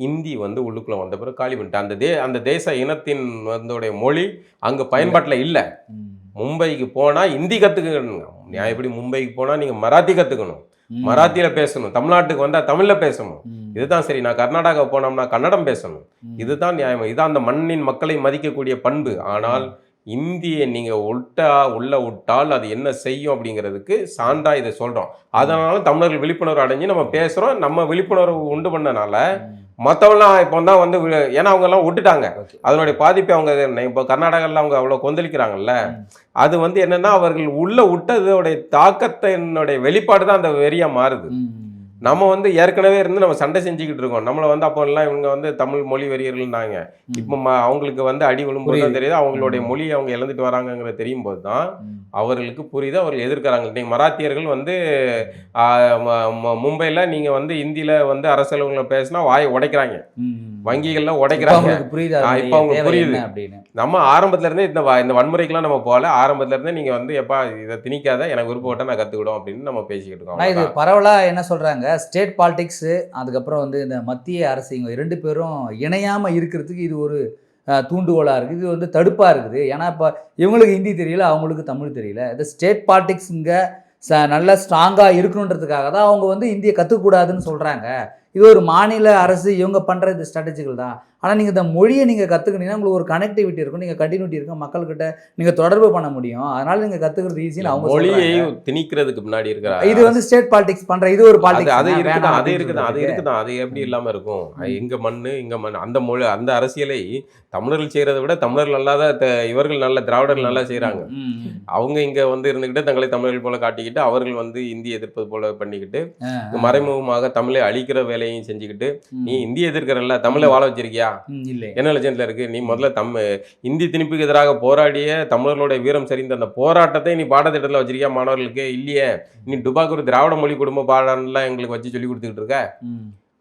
இந்தி வந்து உள்ளுக்குள்ள வந்த பிறகு காலி பண்ணிட்டு அந்த தேச இனத்தின் வந்தோடைய மொழி அங்கே பயன்பாட்டில் இல்லை. மும்பைக்கு போனால் இந்தி கற்றுக்கணும். நான் எப்படி மும்பைக்கு போனால் நீங்கள் மராத்தி கற்றுக்கணும், மராத்தியில் பேசணும். தமிழ்நாட்டுக்கு வந்தால் தமிழில் பேசணும். இதுதான் சரி. நான் கர்நாடகா போனோம்னா கன்னடம் பேசணும். இதுதான் நியாயம். இதுதான் அந்த மண்ணின் மக்களை மதிக்கக்கூடிய பண்பு. ஆனால் இந்தியை நீங்கள் உள்ள விட்டால் அது என்ன செய்யும் அப்படிங்கிறதுக்கு சான்றா இதை சொல்கிறோம். அதனால தமிழர்கள் விழிப்புணர்வு அடைஞ்சு நம்ம பேசுகிறோம். நம்ம விழிப்புணர்வு உண்டு பண்ணனால மற்றவங்களாம் இப்போ தான் வந்து, ஏன்னா அவங்கெல்லாம் விட்டுட்டாங்க. அதனுடைய பாதிப்பை அவங்க இப்போ கர்நாடகாவில் அவங்க அவ்வளோ கொந்தளிக்கிறாங்கல்ல, அது வந்து என்னென்னா அவர்கள் உள்ள விட்டதோடைய தாக்கத்தினுடைய வெளிப்பாடு தான் அந்த வெறியாக மாறுது. நம்ம வந்து ஏற்கனவே இருந்து நம்ம சண்டை செஞ்சுக்கிட்டு இருக்கோம். நம்மளை வந்து அப்போ எல்லாம் இவங்க வந்து தமிழ் மொழி வெறியர்கள்னாங்க. இப்போ அவங்களுக்கு வந்து அடி விழும்போது தான் தெரியுது அவங்களுடைய மொழியை அவங்க இழந்துட்டு வராங்கங்கிறது தெரியும் போது தான் அவர்களுக்கு புரியுது. அவர்கள் எதிர்க்கிறாங்க. நீங்கள் மராத்தியர்கள் வந்து மும்பையில் நீங்கள் வந்து இந்தியில் வந்து அரசியலுங்களை பேசினா வாயை உடைக்கிறாங்க, வங்கிகள்லாம் உடைக்கிறாங்க. இப்போ அவங்க புரியுது. நம்ம ஆரம்பத்துல இருந்தே இந்த வன்முறைக்கெல்லாம் நம்ம போகல. ஆரம்பத்துல இருந்தே நீங்க வந்து எப்பா இதை திணிக்காத, எனக்கு விருப்பப்பட்ட நான் கற்றுக்கிடும் அப்படின்னு நம்ம பேசிக்கிட்டு இருக்கோம். இது பரவலாக என்ன சொல்கிறாங்க, ஸ்டேட் பாலிடிக்ஸு அதுக்கப்புறம் வந்து இந்த மத்திய அரசு இவங்க 2 பேரும் இணையாமல் இருக்கிறதுக்கு இது ஒரு தூண்டுகோலாக இருக்குது. இது வந்து தடுப்பாக இருக்குது. ஏன்னா இப்போ இவங்களுக்கு ஹிந்தி தெரியல, அவங்களுக்கு தமிழ் தெரியல. இந்த ஸ்டேட் பாலிடிக்ஸ் இங்கே நல்லா ஸ்ட்ராங்காக இருக்கணுன்றதுக்காக தான் அவங்க வந்து இந்தியை கற்றுக்கூடாதுன்னு சொல்கிறாங்க. இது ஒரு மாநில அரசு இவங்க பண்ணுற இது ஸ்ட்ராட்டஜிகள் தான். ஆனால் நீங்கள் இந்த மொழியை நீங்கள் கற்றுக்கிட்டீங்கன்னா உங்களுக்கு ஒரு கனெக்டிவிட்டி இருக்கும், நீங்கள் கண்டினியூட்டி இருக்கும், மக்கள்கிட்ட நீங்கள் தொடர்பு பண்ண முடியும். அதனால் நீங்கள் கற்றுக்கிறது ஈஸின்னு அவங்க மொழியை திணிக்கிறதுக்கு முன்னாடி இருக்கிற இது வந்து ஸ்டேட் பாலிடிக்ஸ் பண்ணுற இது ஒரு பாலிடிக்ஸ். அது இருக்குதான். அது எப்படி இல்லாமல் இருக்கும்? எங்கள் மண் அந்த மொழி அந்த அரசியலை தமிழர்கள் செய்கிறத விட தமிழர்கள் அல்லாத இவர்கள் நல்ல திராவிடர்கள் நல்லா செய்கிறாங்க. அவங்க இங்கே வந்து இருந்துக்கிட்டு தங்களை தமிழர்கள் போல காட்டிக்கிட்டு அவர்கள் வந்து இந்தி எதிர்ப்பது போல பண்ணிக்கிட்டு மறைமுகமாக தமிழை அழிக்கிற வேலையும் செஞ்சுக்கிட்டு, நீ இந்தி எதிர்க்கிறல்ல, தமிழை வாழ வச்சிருக்கியா? என்ன லட்சத்தில் இருக்கு? நீ முதல்ல இந்தி திணிப்புக்கு எதிராக போராடிய தமிழர்களுடைய வீரம் சரிந்த அந்த போராட்டத்தை நீ பாடத்திட்டத்தில் வச்சிருக்கியா? மாணவர்களுக்கு இல்லையே. நீ டுபாக்கு ஒரு திராவிட மொழி குடும்ப பாடம்லாம் எங்களுக்கு வச்சு சொல்லி கொடுத்துக்கிட்டு இருக்க.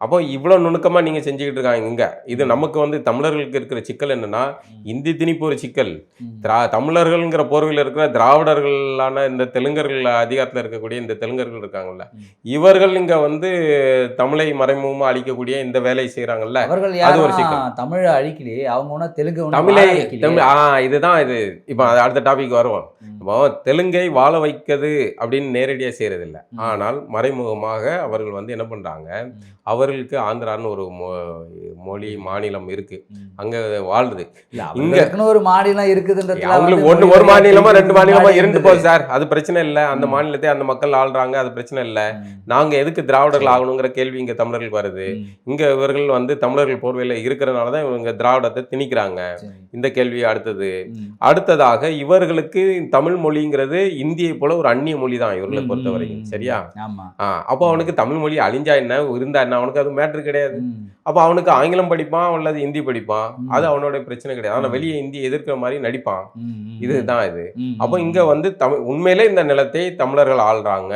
அப்போ இவ்வளோ நுணுக்கமாக நீங்கள் செஞ்சுக்கிட்டு இருக்காங்க இங்கே. இது நமக்கு வந்து தமிழர்களுக்கு இருக்கிற சிக்கல் என்னென்னா, இந்தி திணிப்பு ஒரு சிக்கல். தமிழர்கள்ங்கிற போர்வையில் இருக்கிற திராவிடர்களான இந்த தெலுங்கர்கள் அதிகாரத்தில் இருக்கக்கூடிய இந்த தெலுங்கர்கள் இருக்காங்கல்ல, இவர்கள் இங்கே வந்து தமிழை மறைமுகமாக அழிக்கக்கூடிய இந்த வேலையை செய்கிறாங்கல்ல, அது ஒரு சிக்கல். தமிழை அழிக்கலையே, அவங்க ஒன்றா தெலுங்கு தமிழை இதுதான் இது. இப்போ அடுத்த டாபிக் வருவோம். இப்போ தெலுங்கை வாழ வைக்கிறது அப்படின்னு நேரடியாக செய்கிறதில்ல. ஆனால் மறைமுகமாக அவர்கள் வந்து என்ன பண்ணுறாங்க, அவர்களுக்கு ஆந்திரான்னு ஒரு மொழி மாநிலம் இருக்கு, அங்க வாழ்றது. இங்க ஒரு மாநிலம் இருக்குதுன்றது அவங்களுக்கு ஒரு மாநிலமா 2 மாநிலமா இருந்து போகுது சார், அது பிரச்சனை இல்லை. அந்த மாநிலத்தை அந்த மக்கள் ஆள்றாங்க, அது பிரச்சனை இல்லை. நாங்க எதுக்கு திராவிடர்கள் ஆகணுங்கிற கேள்வி இங்க தமிழர்களுக்கு வருது. இங்க இவர்கள் வந்து தமிழர்கள் போர்வையில இருக்கிறதுனாலதான் இவங்க திராவிடத்தை திணிக்கிறாங்க. இந்த கேள்வி அடுத்ததாக இவர்களுக்கு தமிழ் மொழிங்கிறது இந்தியை போல ஒரு அந்நிய மொழி தான் இவர்களை பொறுத்த வரைக்கும். சரியா? அப்போ அவனுக்கு தமிழ் மொழி அழிஞ்சா என்ன, இருந்தா என்ன தானே, அவனுக்கு அது மேட்ரு கிடையாது. அப்போ அவனுக்கு ஆங்கிலம் படிப்பான் அல்லது ஹிந்தி படிப்பான், அது அவனோட பிரச்சனை கிடையாது. ஆனால் வெளியே ஹிந்தி எதிர்க்கிற மாதிரி நடிப்பான். இதுதான் இது. அப்போ இங்கே வந்து உண்மையிலே இந்த நிலத்தை தமிழர்கள் ஆள்றாங்க,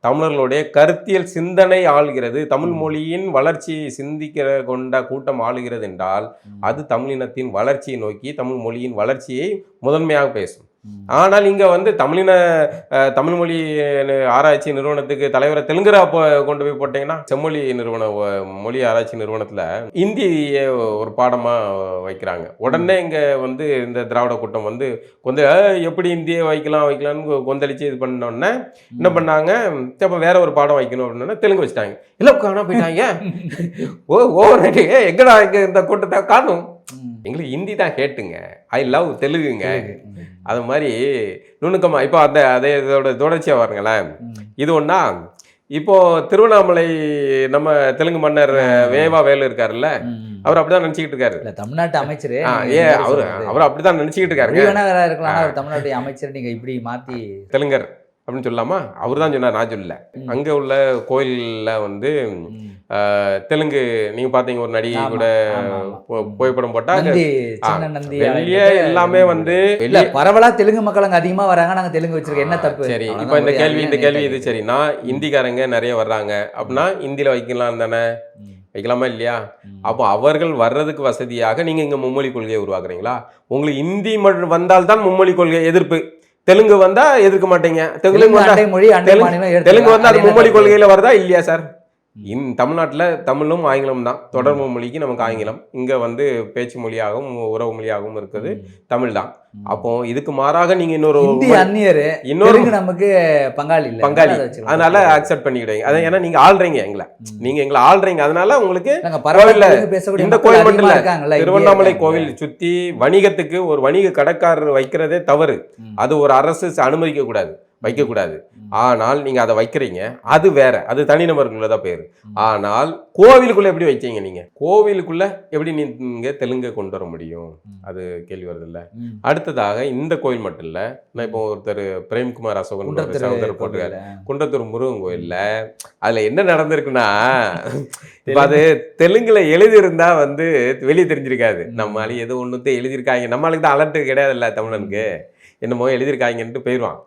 தமிழர்களுடைய கருத்தியல் சிந்தனை ஆள்கிறது, தமிழ் மொழியின் வளர்ச்சியை சிந்திக்கிற கொண்ட கூட்டம் ஆளுகிறது என்றால் அது தமிழினத்தின் வளர்ச்சியை நோக்கி தமிழ் மொழியின் வளர்ச்சியை முதன்மையாக பேசும். ஆனால் இங்க வந்து தமிழ் மொழி ஆராய்ச்சி நிறுவனத்துக்கு தலைவரை தெலுங்கரா கொண்டு போய் போட்டீங்கன்னா, செம்மொழி மொழி ஆராய்ச்சி நிறுவனத்துல இந்திய ஒரு பாடமா வைக்கிறாங்க. உடனே இங்க வந்து இந்த திராவிட கூட்டம் வந்து கொஞ்சம் எப்படி இந்தியை வைக்கலாம்னு கொந்தளிச்சு இது பண்ணோடனே என்ன பண்ணாங்க, அப்ப வேற ஒரு பாடம் வைக்கணும் அப்படின்னா தெலுங்கு வச்சுட்டாங்க. இல்லை காணா போயிட்டாங்க. எங்கடா இங்க இந்த கூட்டத்தை காணும், எங்களுக்கு ஹிந்தி தான் கேட்டுங்க, ஐ லவ் தெலுங்குங்க. அது மாதிரி நுணுக்கமா இப்போ அதே இதோட தொடர்ச்சியா பாருங்களேன். இது ஒண்ணா, இப்போ திருவண்ணாமலை நம்ம தெலுங்கு மன்னர் வேலு இருக்காருல்ல, அவர் அப்படிதான் நினைச்சுக்கிட்டு இருக்காரு. தமிழ்நாட்டு அமைச்சர் அவர் அப்படிதான் நினைச்சுக்கிட்டு இருக்காரு. தமிழ்நாட்டு அமைச்சர் நீங்க இப்படி மாத்தி தெலுங்கர் அப்படின்னு சொல்லலாமா? அவர் தான் சொன்னார், நான் சொல்லல. அங்க உள்ள கோயில்ல வந்து தெலுங்கு நீங்க பாத்தீங்க, ஒரு நடிகை கூட புகைப்படம் போட்டா வெளியே எல்லாமே வந்து பரவலா தெலுங்கு மக்கள் அங்க அதிகமா வராங்க, நாங்க தெலுங்கு வச்சிருக்கோம், என்ன தப்பு? சரி, இப்ப இந்த கேள்வி இது சரி, நான் இந்திக்காரங்க நிறைய வர்றாங்க அப்படின்னா இந்தியில வைக்கலாம் தானே, வைக்கலாமா இல்லையா? அப்போ அவர்கள் வர்றதுக்கு வசதியாக நீங்க இங்க மும்மொழி கொள்கையை உருவாக்குறீங்களா? உங்களுக்கு இந்தி வந்தால்தான் மும்மொழி கொள்கை எதிர்ப்பு, தெலுங்கு வந்தா எதிர்க்க மாட்டீங்க. தெலுங்கு வந்தா அது மும்மொழி கொள்கையில வருதா இல்லையா சார்? தமிழ்நாட்டில் தமிழும் ஆங்கிலம் தான் தொடர்பு மொழிக்கு, நமக்கு ஆங்கிலம் இங்கே வந்து பேச்சு மொழியாகவும் உறவு மொழியாகவும் இருக்குது தமிழ் தான். அப்போ இதுக்கு மாறாக நீங்க இன்னொரு நமக்கு பங்காளி, அதனால அக்செப்ட் பண்ணிக்கிடுவீங்க. அதை ஏன்னா நீங்க ஆள்றீங்க, எங்களை ஆள்றீங்க, அதனால உங்களுக்கு இந்த கோயில் மட்டும் இல்ல, திருவண்ணாமலை கோவில் சுத்தி வணிகத்துக்கு ஒரு வணிக கடைக்காரர் வைக்கிறதே தவறு, அது ஒரு அரசு அனுமதிக்க கூடாது, வைக்கக்கூடாது. ஆனால் நீங்க அதை வைக்கிறீங்க, அது வேற, அது தனிநபர்களுக்குள்ளதான் பேரு. ஆனால் கோவிலுக்குள்ள எப்படி வைச்சீங்க? நீங்க கோவிலுக்குள்ள எப்படி நீங்க தெலுங்கை கொண்டு வர முடியும்? அது கேள்வி வருது இல்ல. அடுத்ததாக இந்த கோயில் மட்டும் இல்ல, நான் இப்போ ஒருத்தர் பிரேம்குமார் அசோகன் சகோதரர் போட்டிருக்காரு குன்றத்தூர் முருகன் கோயில்ல, அதுல என்ன நடந்திருக்குன்னா, இப்ப அது தெலுங்குல எழுதியிருந்தா வந்து வெளியே தெரிஞ்சிருக்காது. நம்மளால எது ஒண்ணுத்தை எழுதியிருக்காங்க, நம்மளுக்கு தான் அலர்ட் கிடையாது இல்ல, தமிழனுக்கு என்னமோ எழுதியிருக்காங்கன்ட்டு போயிடுவான்.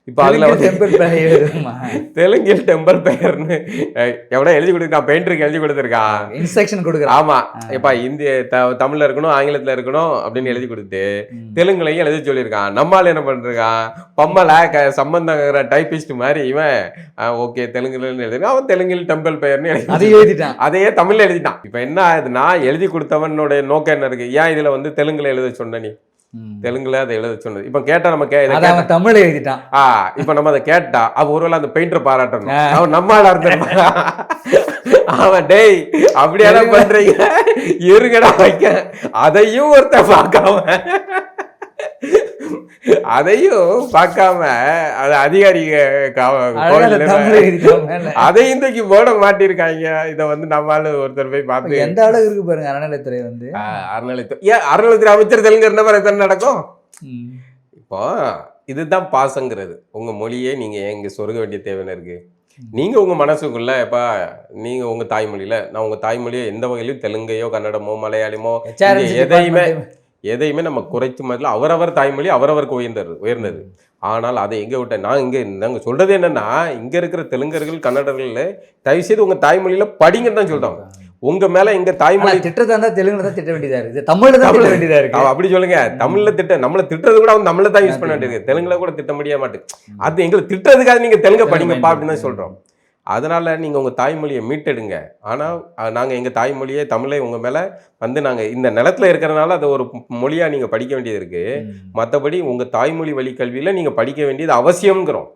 இப்ப அதுல தெலுங்கில் டெம்பிள் பெயர்னு எவ்வளவு எழுதி கொடுத்துருக்கான், பெயிண்டருக்கு எழுதி கொடுத்துருக்கான், இன்ஸ்ட்ரக்ஷன் கொடுக்குறான். ஆமா, இப்ப இந்திய தமிழ்ல இருக்கணும், ஆங்கிலத்துல இருக்கணும் அப்படின்னு எழுதி கொடுத்து தெலுங்குலையும் எழுதி சொல்லியிருக்கான். நம்மால் என்ன பண்றான், பம்மல சம்பந்தங்கிற டைபிஸ்ட் மாதிரி இவன் ஓகே தெலுங்குல எழுதிருக்கான், அவன் தெலுங்கில் டெம்பிள் பெயர்னு எழுதிட்டான், அதையே தமிழ்ல எழுதிட்டான். இப்ப என்ன ஆகுதுன்னா, எழுதி கொடுத்தவனுடைய நோக்கம் என்ன இருக்கு, ஏன் இதுல வந்து தெலுங்குல எழுத சொன்ன, நீ தெலுங்குல அதை எழுத சொன்னது. இப்ப கேட்டா நம்ம தமிழ் எழுதிட்டான், இப்ப நம்ம அதை கேட்டா அவ ஒருவேளை அந்த பெயிண்டரை பாராட்டணும், அவன் நம்மால இருந்திருப்பான். அவன் டேய் அப்படியெல்லாம் பண்றீங்க இருங்கடா வைக்க, அதையும் ஒருத்த பார்க்காம அது அதிகாரி அதையும் தூக்கி போட மாட்டிருக்காங்க. இதை வந்து நம்மளால ஒருத்தர் போய் பார்த்து எந்த அளவு இருக்கு பாருங்க. அறநிலைத்துறை வந்து அறநிலைத்துறை அமைச்சர் தெலுங்கு இருந்த மாதிரி எத்தனை நடக்கும்? இப்போ இதுதான் பாசங்கிறது. உங்க மொழியே நீங்க எங்க சொருக வேண்டிய தேவைன்னு இருக்கு. நீங்க உங்க மனசுக்குள்ள எப்ப நீங்க உங்க தாய்மொழியில, நான் உங்க தாய்மொழியை எந்த வகையிலும் தெலுங்கையோ கன்னடமோ மலையாளமோ எதையுமே நம்ம குறைத்து மாதிரி, அவரவர் தாய்மொழி அவரவருக்கு உயர்ந்தது. ஆனால் அதை எங்க விட்ட நாங்க சொல்றது என்னன்னா, இங்க இருக்கிற தெலுங்கர்கள் கன்னடர்கள் தயவு செய்து உங்க தாய்மொழியில படிங்கன்னு தான் சொல்றோம். உங்க மேல எங்க தாய்மொழி திட்டத்தை தெலுங்குல தான் திட்ட வேண்டியதா இருக்கு, தமிழ்ல தான் திட்ட வேண்டியதா இருக்கு. அப்படி சொல்லுங்க, தமிழ்ல நம்மள திட்டுறது கூட அவங்க தமிழ்ல தான் யூஸ் பண்ண வேண்டியது, தெலுங்குல கூட திட்ட முடிய மாட்டேங்குது. அது எங்களை திட்டுறதுக்காக நீங்க தெலுங்க படிங்கப்பா அப்படின்னு தான் சொல்றோம். அதனால நீங்க உங்க தாய்மொழியை மீட்டெடுங்க. ஆனா நாங்க எங்க தாய்மொழியை தமிழை உங்க மேல வந்து நாங்க இந்த நிலத்துல இருக்கிறனால அதை ஒரு மொழியா நீங்க படிக்க வேண்டியது இருக்கு. மற்றபடி உங்க தாய்மொழி வழி கல்வியில நீங்க படிக்க வேண்டியது அவசியம்ங்கிறோம்.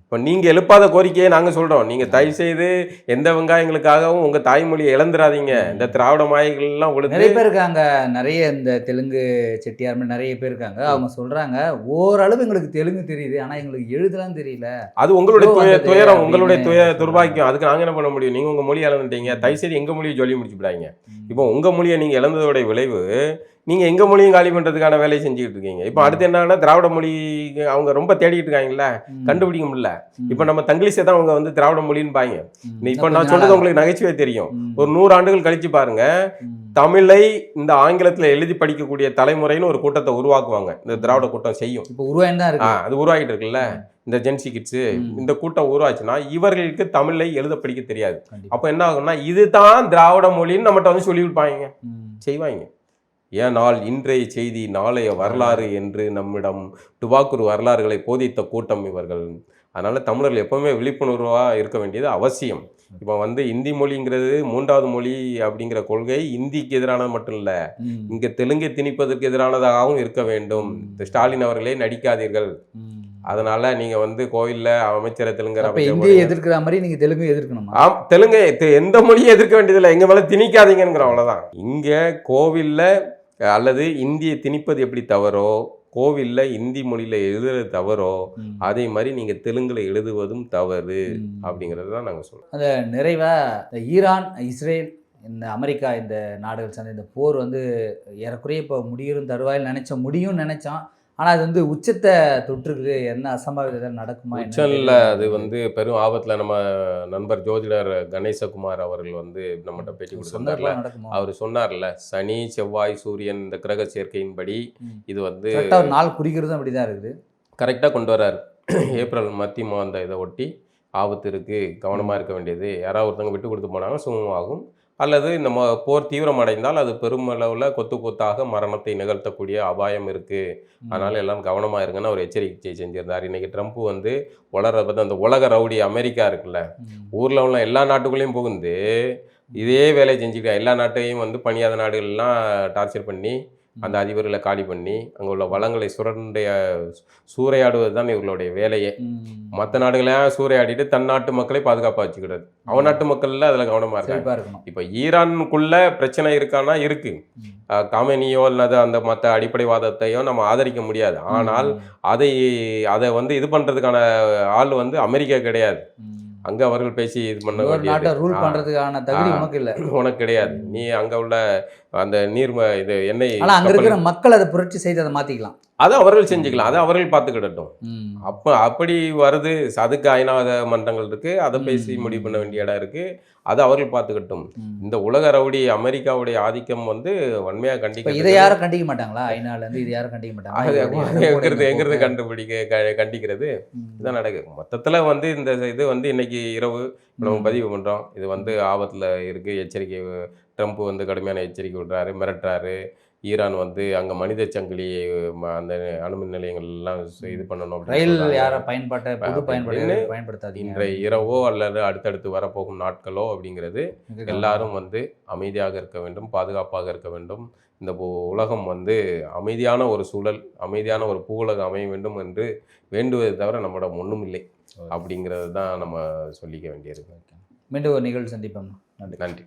இப்போ நீங்க எழுப்பாத கோரிக்கையை நாங்க சொல்றோம், நீங்க தயவு செய்து எந்த வெங்காயங்களுக்காகவும் உங்க தாய்மொழியை இழந்துடாதீங்க. இந்த திராவிட மாயங்கள்லாம் நிறைய பேர் இருக்காங்க, நிறைய இந்த தெலுங்கு செட்டியார் நிறைய பேர் இருக்காங்க. அவங்க சொல்றாங்க, ஓரளவு எங்களுக்கு தெலுங்கு தெரியுது, ஆனா எங்களுக்கு எழுதலாம் தெரியல. அது உங்களுடைய துயரம், உங்களுடைய துர்பாக்கியம். அதுக்கு நாங்க என்ன பண்ண முடியும்? நீங்க உங்க மொழி இழந்துட்டீங்க, தயவு செய்து எங்க மொழியை சொல்லி முடிச்சு விடாங்க. இப்போ உங்க மொழியை நீங்க இழந்ததோட விளைவு, நீங்கள் எங்கள் மொழியும் காலி பண்ணுறதுக்கான வேலையை செஞ்சுக்கிட்டு இருக்கீங்க. இப்போ அடுத்து என்னன்னா திராவிட மொழி அவங்க ரொம்ப தேடிட்டு இருக்காங்கல்ல, கண்டுபிடிக்க முடியல. இப்போ நம்ம தங்கிலீஷை தான் அவங்க வந்து திராவிட மொழின்னு பாங்க. இப்போ நான் சொல்றது உங்களுக்கு நகைச்சுவை தெரியும். ஒரு 100 ஆண்டுகள் கழிச்சு பாருங்க, தமிழை இந்த ஆங்கிலத்தில் எழுதி படிக்கக்கூடிய தலைமுறைன்னு ஒரு கூட்டத்தை உருவாக்குவாங்க. இந்த திராவிட கூட்டம் செய்யும். இப்போ உருவாயின்னு தான் இருக்கு. அது உருவாகிட்டு இருக்குல்ல, இந்த ஜென்சி கிட்ஸு இந்த கூட்டம் உருவாச்சுன்னா இவர்களுக்கு தமிழை எழுத படிக்க தெரியாது. அப்போ என்ன ஆகும்னா இதுதான் திராவிட மொழின்னு நம்மகிட்ட வந்து சொல்லிவிடுப்பாங்க, செய்வாங்க. ஏனால் இன்றைய செய்தி நாளைய வரலாறு என்று நம்மிடம் டுபாக்கூர் வரலாறுகளை போதித்த கூட்டம் இவர்கள். அதனால தமிழர்கள் எப்பவுமே விழிப்புணர்வாக இருக்க வேண்டியது அவசியம். இப்போ வந்து இந்தி மொழிங்கிறது 3வது மொழி அப்படிங்கிற கொள்கை இந்திக்கு எதிரானது மட்டும் இல்லை, இங்கே தெலுங்கை திணிப்பதற்கு எதிரானதாகவும் இருக்க வேண்டும். ஸ்டாலின் அவர்களே நடிக்காதீர்கள். அதனால நீங்க வந்து கோயில்ல அமைச்சரை தெலுங்கர் இந்தியை எதிர்க்கிற மாதிரி நீங்க தெலுங்கு எதிர்க்கணுமா? தெலுங்கு எந்த மொழியும் எதிர்க்க வேண்டியதில்லை, எங்க மேல திணிக்காதீங்கிற அவ்வளவுதான். இங்க கோவில்ல அல்லது இந்தியை திணிப்பது எப்படி தவறோ, கோவில்ல இந்தி மொழியில எழுதுறது தவறோ, அதே மாதிரி நீங்க தெலுங்குல எழுதுவதும் தவறு அப்படிங்கிறது தான் நாங்க சொல்றோம். அந்த நிறைவா ஈரான், இஸ்ரேல், இந்த அமெரிக்கா, இந்த நாடுகள் சேர்ந்த இந்த போர் வந்து ஏறக்குறைய இப்போ முடியும் தருவாயில் முடியும்னு நினைச்சோம். ஆனால் அது வந்து உச்சத்தை தொற்றுக்கு என்ன அசம்பாவிதம் நடக்குமா? உச்சம்ல அது வந்து பெரும் ஆபத்தில் நம்ம நண்பர் ஜோதிடர் கணேசகுமார் அவர்கள் வந்து நம்மகிட்ட பேட்டி கொடுத்திருந்தார்ல, அவர் சொன்னார்ல, சனி செவ்வாய் சூரியன் இந்த கிரக சேர்க்கையின்படி இது வந்து நாள் குறிக்கிறதும் அப்படிதான் இருக்குது, கரெக்டாக கொண்டு வர்றாரு. ஏப்ரல் மத்திய மாத இதை ஒட்டி ஆபத்து இருக்குது, கவனமாக இருக்க வேண்டியது, யாராவது ஒருத்தவங்க விட்டு கொடுத்து போனாங்க சுமமாகும், அல்லது இந்த போர் தீவிரமடைந்தால் அது பெருமளவில் கொத்து கொத்தாக மரணத்தை நிகழ்த்தக்கூடிய அபாயம் இருக்குது, அதனால் எல்லாம் கவனமாக இருங்கன்னு அவர் எச்சரிக்கை செஞ்சுருந்தார். இன்றைக்கி ட்ரம்ப் வந்து வளர்றத பார்த்து அந்த உலக ரவுடி அமெரிக்கா இருக்குல்ல, ஊரில் உள்ள எல்லா நாட்டுக்குள்ளேயும் புகுந்து இதே வேலையை செஞ்சுக்க எல்லா நாட்டையும் வந்து பணியாத நாடுகள்லாம் டார்ச்சர் பண்ணி அந்த அதிபர்களை காலி பண்ணி அங்கே உள்ள வளங்களை சூறையாடுவது தான் இவர்களுடைய வேலையே. மற்ற நாடுகளையும் சூறையாடிட்டு தன் நாட்டு மக்களை பாதுகாப்பாக வச்சுக்கிடுறது, அவன் நாட்டு மக்கள்ல அதில் கவனமாக இருக்காங்க. இப்போ ஈரானுக்குள்ள பிரச்சனை இருக்கானா இருக்கு, காமெனியோ அல்லது அந்த மற்ற அடிப்படைவாதத்தையோ நம்ம ஆதரிக்க முடியாது. ஆனால் அதை வந்து இது பண்ணுறதுக்கான ஆள் வந்து அமெரிக்கா கிடையாது. அங்கே அவர்கள் பேசி இது பண்ண பண்றதுக்கான தகுதி உனக்கு இல்லை, உனக்கு கிடையாது. நீ அங்கே உள்ள அந்த இது எண்ணெய் அங்கே இருக்கிற மக்கள் அதை புரட்சி செய்து அதை மாற்றிக்கலாம், அதை அவர்கள் செஞ்சுக்கலாம், அதை அவர்கள் பார்த்துக்கிடட்டும். அப்போ அப்படி வருது, அதுக்கு ஐநாத மன்றங்கள் இருக்குது, அதை பேசி முடிவு பண்ண வேண்டிய இடம் இருக்குது, அதை அவர்கள் பார்த்துக்கிட்டும். இந்த உலக ரவுடி அமெரிக்காவுடைய ஆதிக்கம் வந்து வன்மையாக கண்டிக்க, இதை யாரும் கண்டிக்க மாட்டாங்களா? ஐநாலேருந்து இது யாரும் கண்டிக்க மாட்டாங்க, எங்கிறது கண்டிக்கிறது இதான் நடக்குது. மொத்தத்தில் வந்து இந்த இது வந்து இன்னைக்கு இரவு நம்ம பதிவு பண்ணுறோம். இது வந்து ஆபத்தில் இருக்குது, எச்சரிக்கை. ட்ரம்ப் வந்து கடுமையான எச்சரிக்கை விடுறாரு, மிரட்டுறாரு. ஈரான் வந்து அங்கே மனித சங்கிலி அந்த அணுமின் நிலையங்கள்லாம் இது பண்ணணும், ரயில் யாரை பயன்படுத்தாது இன்றைய இரவோ அல்லது அடுத்தடுத்து வரப்போகும் நாட்களோ அப்படிங்கிறது எல்லாரும் வந்து அமைதியாக இருக்க வேண்டும், பாதுகாப்பாக இருக்க வேண்டும். இந்த உலகம் வந்து அமைதியான ஒரு சூழல், அமைதியான ஒரு பூவுலகம் அமைய வேண்டும் என்று வேண்டுவதை தவிர நம்மிடம் ஒன்றும் இல்லை அப்படிங்கிறது தான் நம்ம சொல்லிக்க வேண்டியிருக்கு. மீண்டும் ஒரு நிகழ்வு சந்திப்போம். நன்றி.